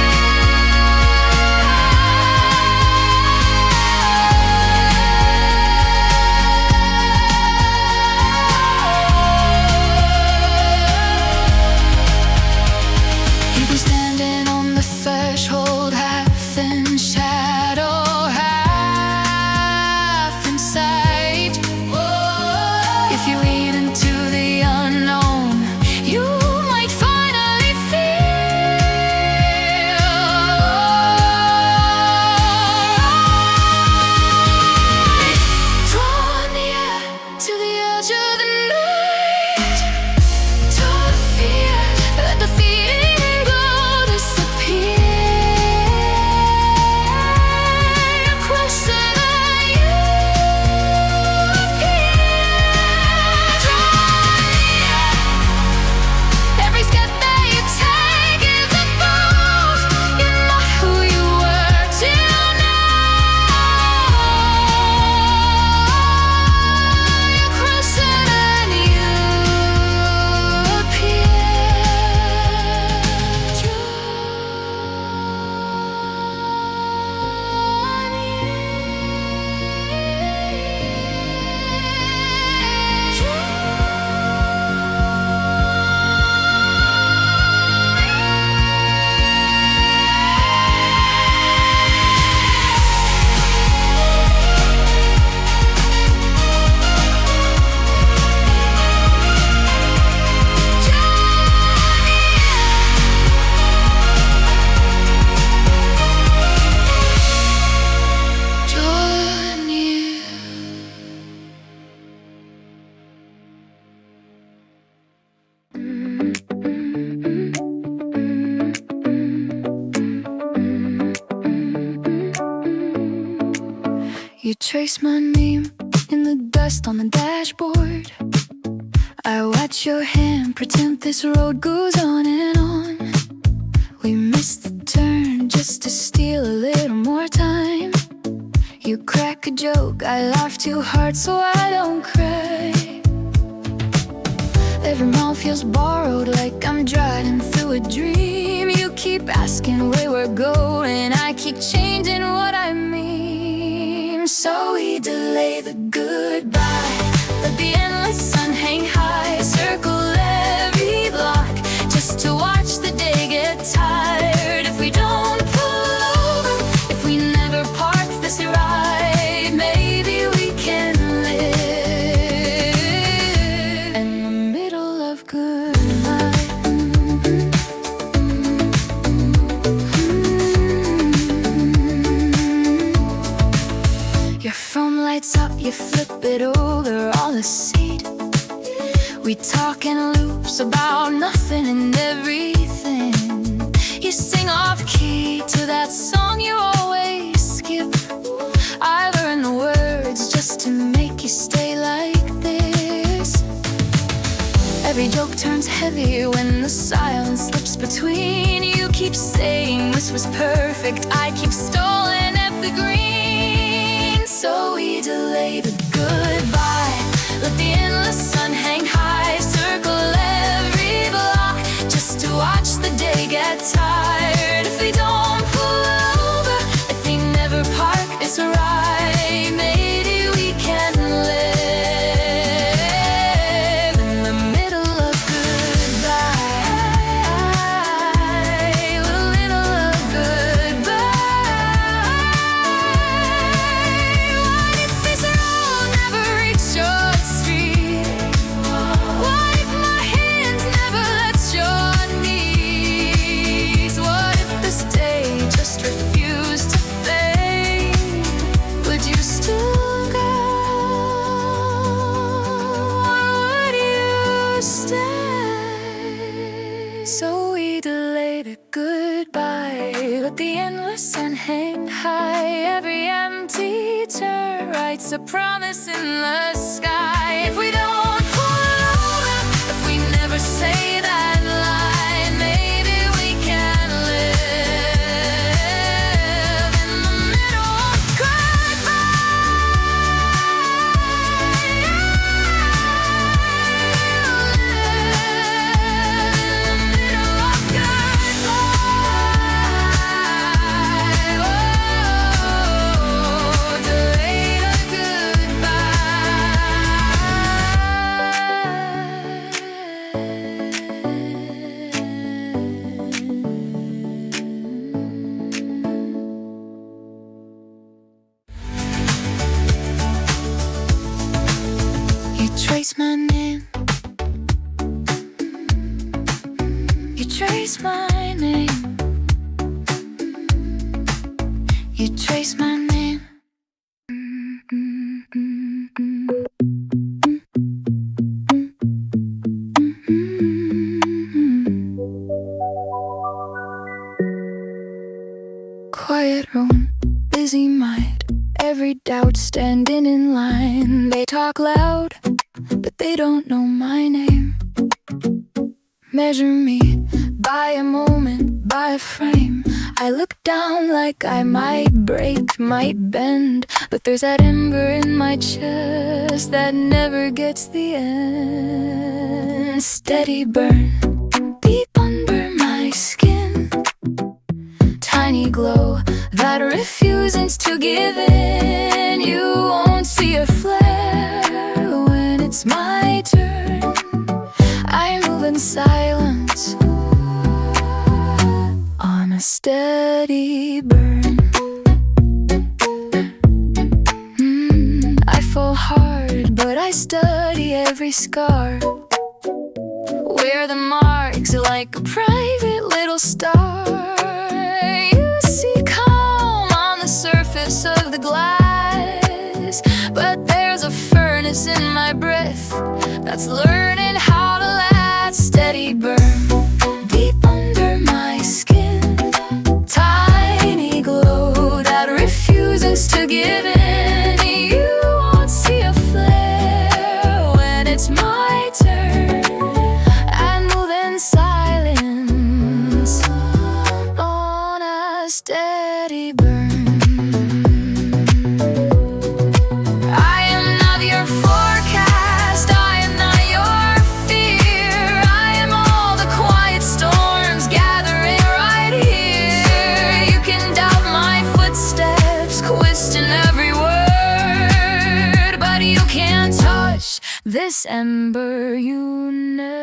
You trace my name in the dust on the dashboard. I watch your hand pretend this road goes on and on. We missed the turn just to steal a little more time. You crack a joke, I laugh too hard so I don't cry. Every mouth feels borrowed, like I'm driving through a dream. You keep asking where we're going, I keep changing what I mean. So we delay the goodbye, let the endless sun hang high. Circle every block just to watch the day get tired. If we don't pull over, if we never park this ride, maybe we can live in the middle of goodbye. Your phone lights up, you flip it over all the seat. We talk in loops about nothing and everything. You sing off key to that song you always skip. I learn the words just to make you stay like this. Every joke turns heavy when the silence slips between. You keep saying this was perfect, I keep stalling at the green. So we delay the goodbye, let the endless sun hang high. Circle every block just to watch the day get tired. If we don't pull over, if we never park this ride, maybe we can live in the middle of goodbye. A little of goodbye. What if this road never reached your street? What if my hands never left your knees? What if this day just refused to fade? Would you still go? Or would you stay? So we delayed a goodbye, let the endless sun hang high. Every empty turn writes a promise in the sky. If we don't pull over, if we never say that line, maybe we can live in the middle of trace my name. You trace my name. You trace my name. Quiet room, busy mind, every doubt standing in line. They talk loud, but they don't know my name. Measure me by a moment, by a frame. I look down like I might break, might bend, but there's that ember in my chest that never gets the end. Steady burn, deep under my skin. Tiny glow that refuses to give in. You won't see a flare when it's my turn. I move in silence on a steady burn. I fall hard, but I study every scar. Wear the marks like a private little star. You see calm on the surface of the glass, but there's a furnace in my breath that's learning how to last. Steady burn, deep under my skin. Tiny glow that refuses to give in. this ember you never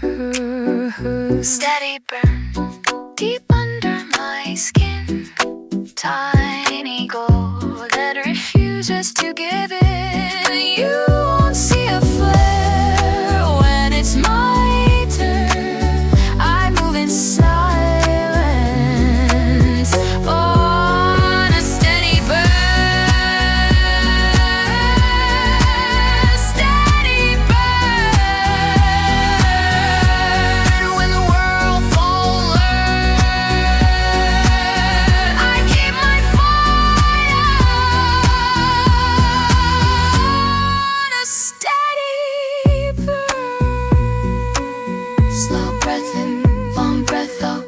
heard. Steady burn deep under my skin, tiny gold that refuses to give in. You won't see a flare when it's my turn. I move in silence on a steady burn. Steady burn when the world falls. I keep my fire on a steady burn. Slow breath in, long breath out,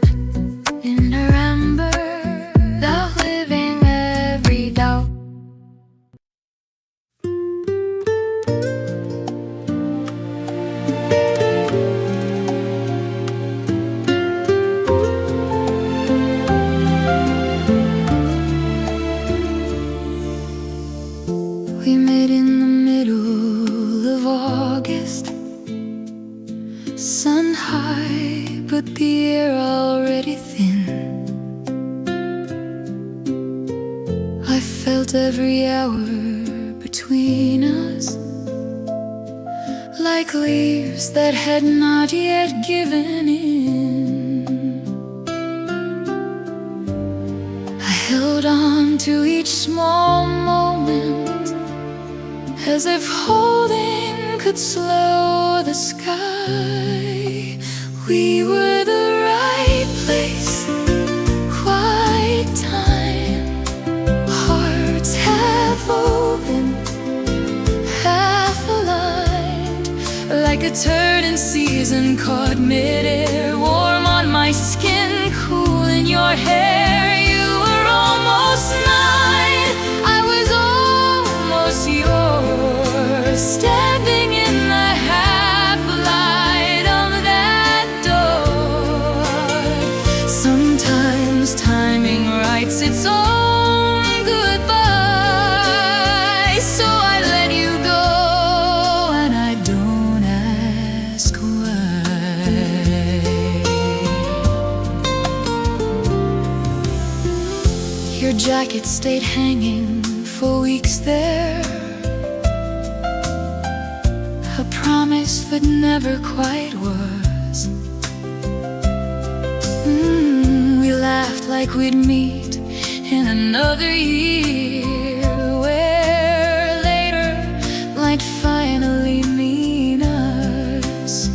in her ember, thou living every doubt. We met in the middle of August, sun high, but the air already thin. I felt every hour between us like leaves that had not yet given in. I held on to each small moment as if holding could slow the sky. We were the right place, right time, hearts half open, half aligned, like a turning season caught midair, warm on my skin, cool in your hair. You were almost mine, I was almost yours, standing in the half light of that door. Sometimes timing writes its own goodbye, so I let you go and I don't ask why. Your jacket stayed hanging for weeks there, a promise that never quite was. We laughed like we'd meet in another year, where later might finally mean us.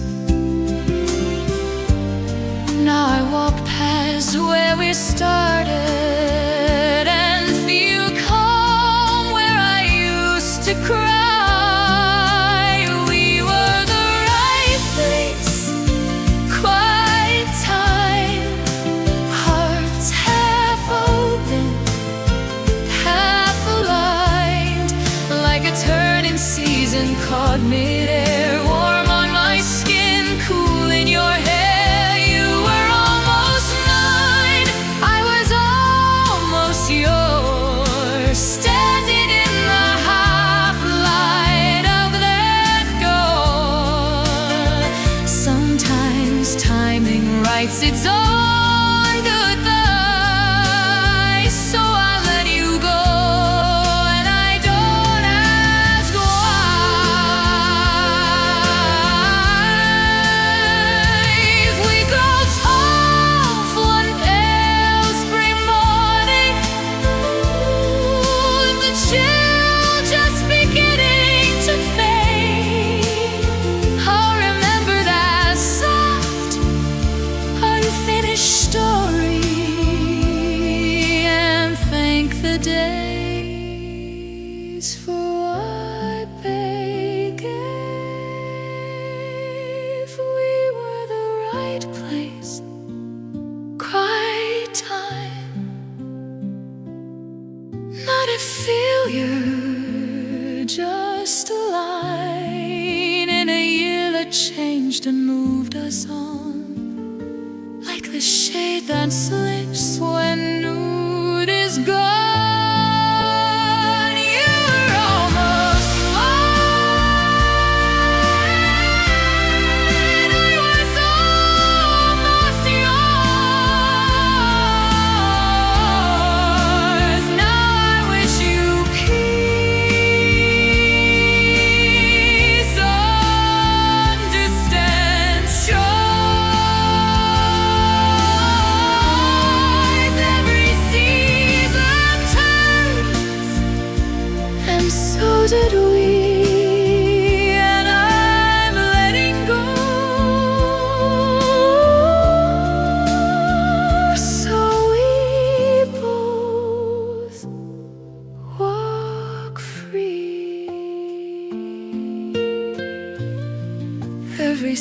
Now I walk past where we started and feel calm where I used to cry. We were the right place, quiet time, hearts half open, half aligned, like a turning season caught midair, warm on my skin, cool in your hair. You were almost mine, I was almost yours, standing in the half light of that door. Sometimes timing writes its own goodbye, so I let you go and I don't ask why. If we grow off one pale spring morning, with the chill just beginning to fade, I'll remember that soft, unfinished story and thank the days for what they gave. We were the right place, quiet time, not a failure, just a line in a year that changed and moved us on, like the shade that slips when nude is gone. You're almost mine. trusted we, and I'm letting go. So we both walk free. Every